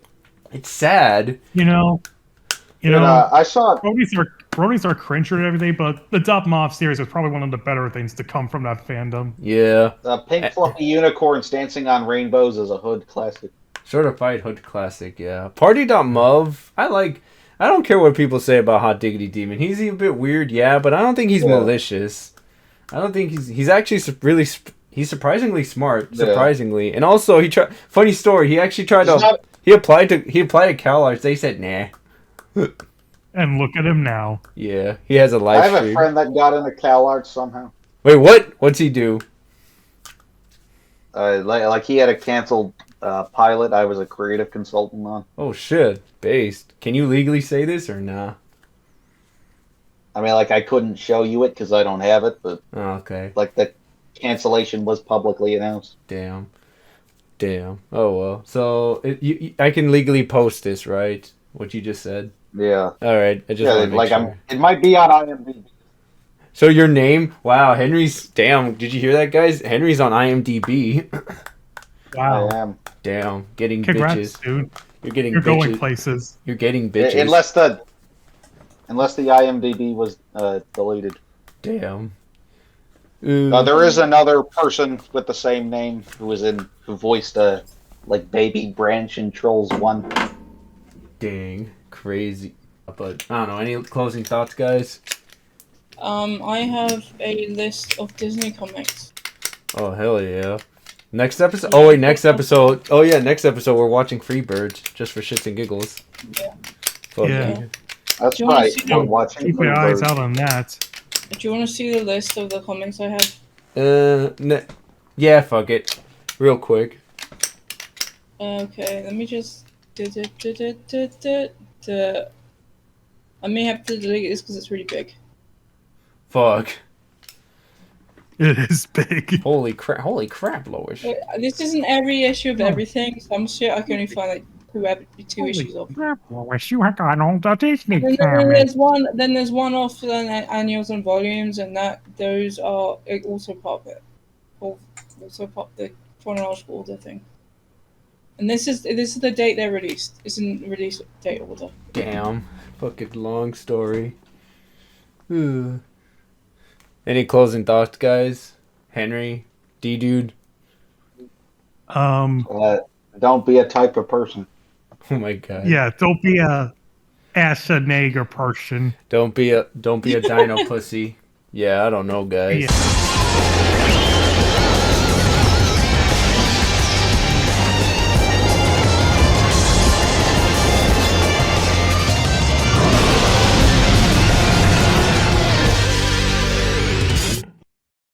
It's sad. You know, I saw Bronies are cringe and everything, but the Dop Mob series is probably one of the better things to come from that fandom. Yeah. Pink Fluffy Unicorns Dancing on Rainbows is a hood classic. Certified hood classic, yeah. Party.mov, I don't care what people say about Hot Diggity Demon. He's a bit weird, yeah, but I don't think he's malicious. I don't think he's actually really... He's surprisingly smart, surprisingly. And also, funny story, he actually tried to... He applied to CalArts. They said, nah. And look at him now. Yeah, he has a live stream. I have a friend that got into CalArts somehow. Wait, what? What's he do? Like he had a canceled pilot I was a creative consultant on. Oh, shit. Based. Can you legally say this or nah? I mean, like, I couldn't show you it because I don't have it, but... Oh, okay. Like, the cancellation was publicly announced. Damn. Oh, well. So, I can legally post this, right? What you just said? Yeah. Alright, I just want to make sure. It might be on IMDb. So your name... Wow, Henry's... Damn, did you hear that, guys? Henry's on IMDb. Wow. I am. Damn, getting Congrats, bitches. Dude. You're going places. You're getting bitches. Unless the IMDb was deleted. Damn. There is another person with the same name who voiced like Baby Branch in Trolls 1. Dang, crazy. But I don't know. Any closing thoughts, guys? I have a list of Disney comics. Oh hell yeah! Next episode. Oh wait, next episode. Oh yeah, next episode we're watching Freebirds just for shits and giggles. Yeah. Yeah. That's right. We're watching. Keep your eyes out on that. Do you want to see the list of the comics I have? Yeah, fuck it. Real quick. Okay, let me just... I may have to delete this because it's really big. Fuck. It is big. Holy crap, Lois. This isn't every issue of everything. Some shit I can only find like two issues of. Lois, you have got all the Disney Then there's one off the annuals and volumes, and those are also part of it. Also part of the chronological order thing. And this is the date they're released. It's in release date order. Damn. Fucking long story. Any closing thoughts, guys? Henry? Ddude? Don't be a type of person. Oh my god. Yeah, don't be a Schwarzenegger person. Don't be a dino pussy. Yeah, I don't know, guys. Yeah.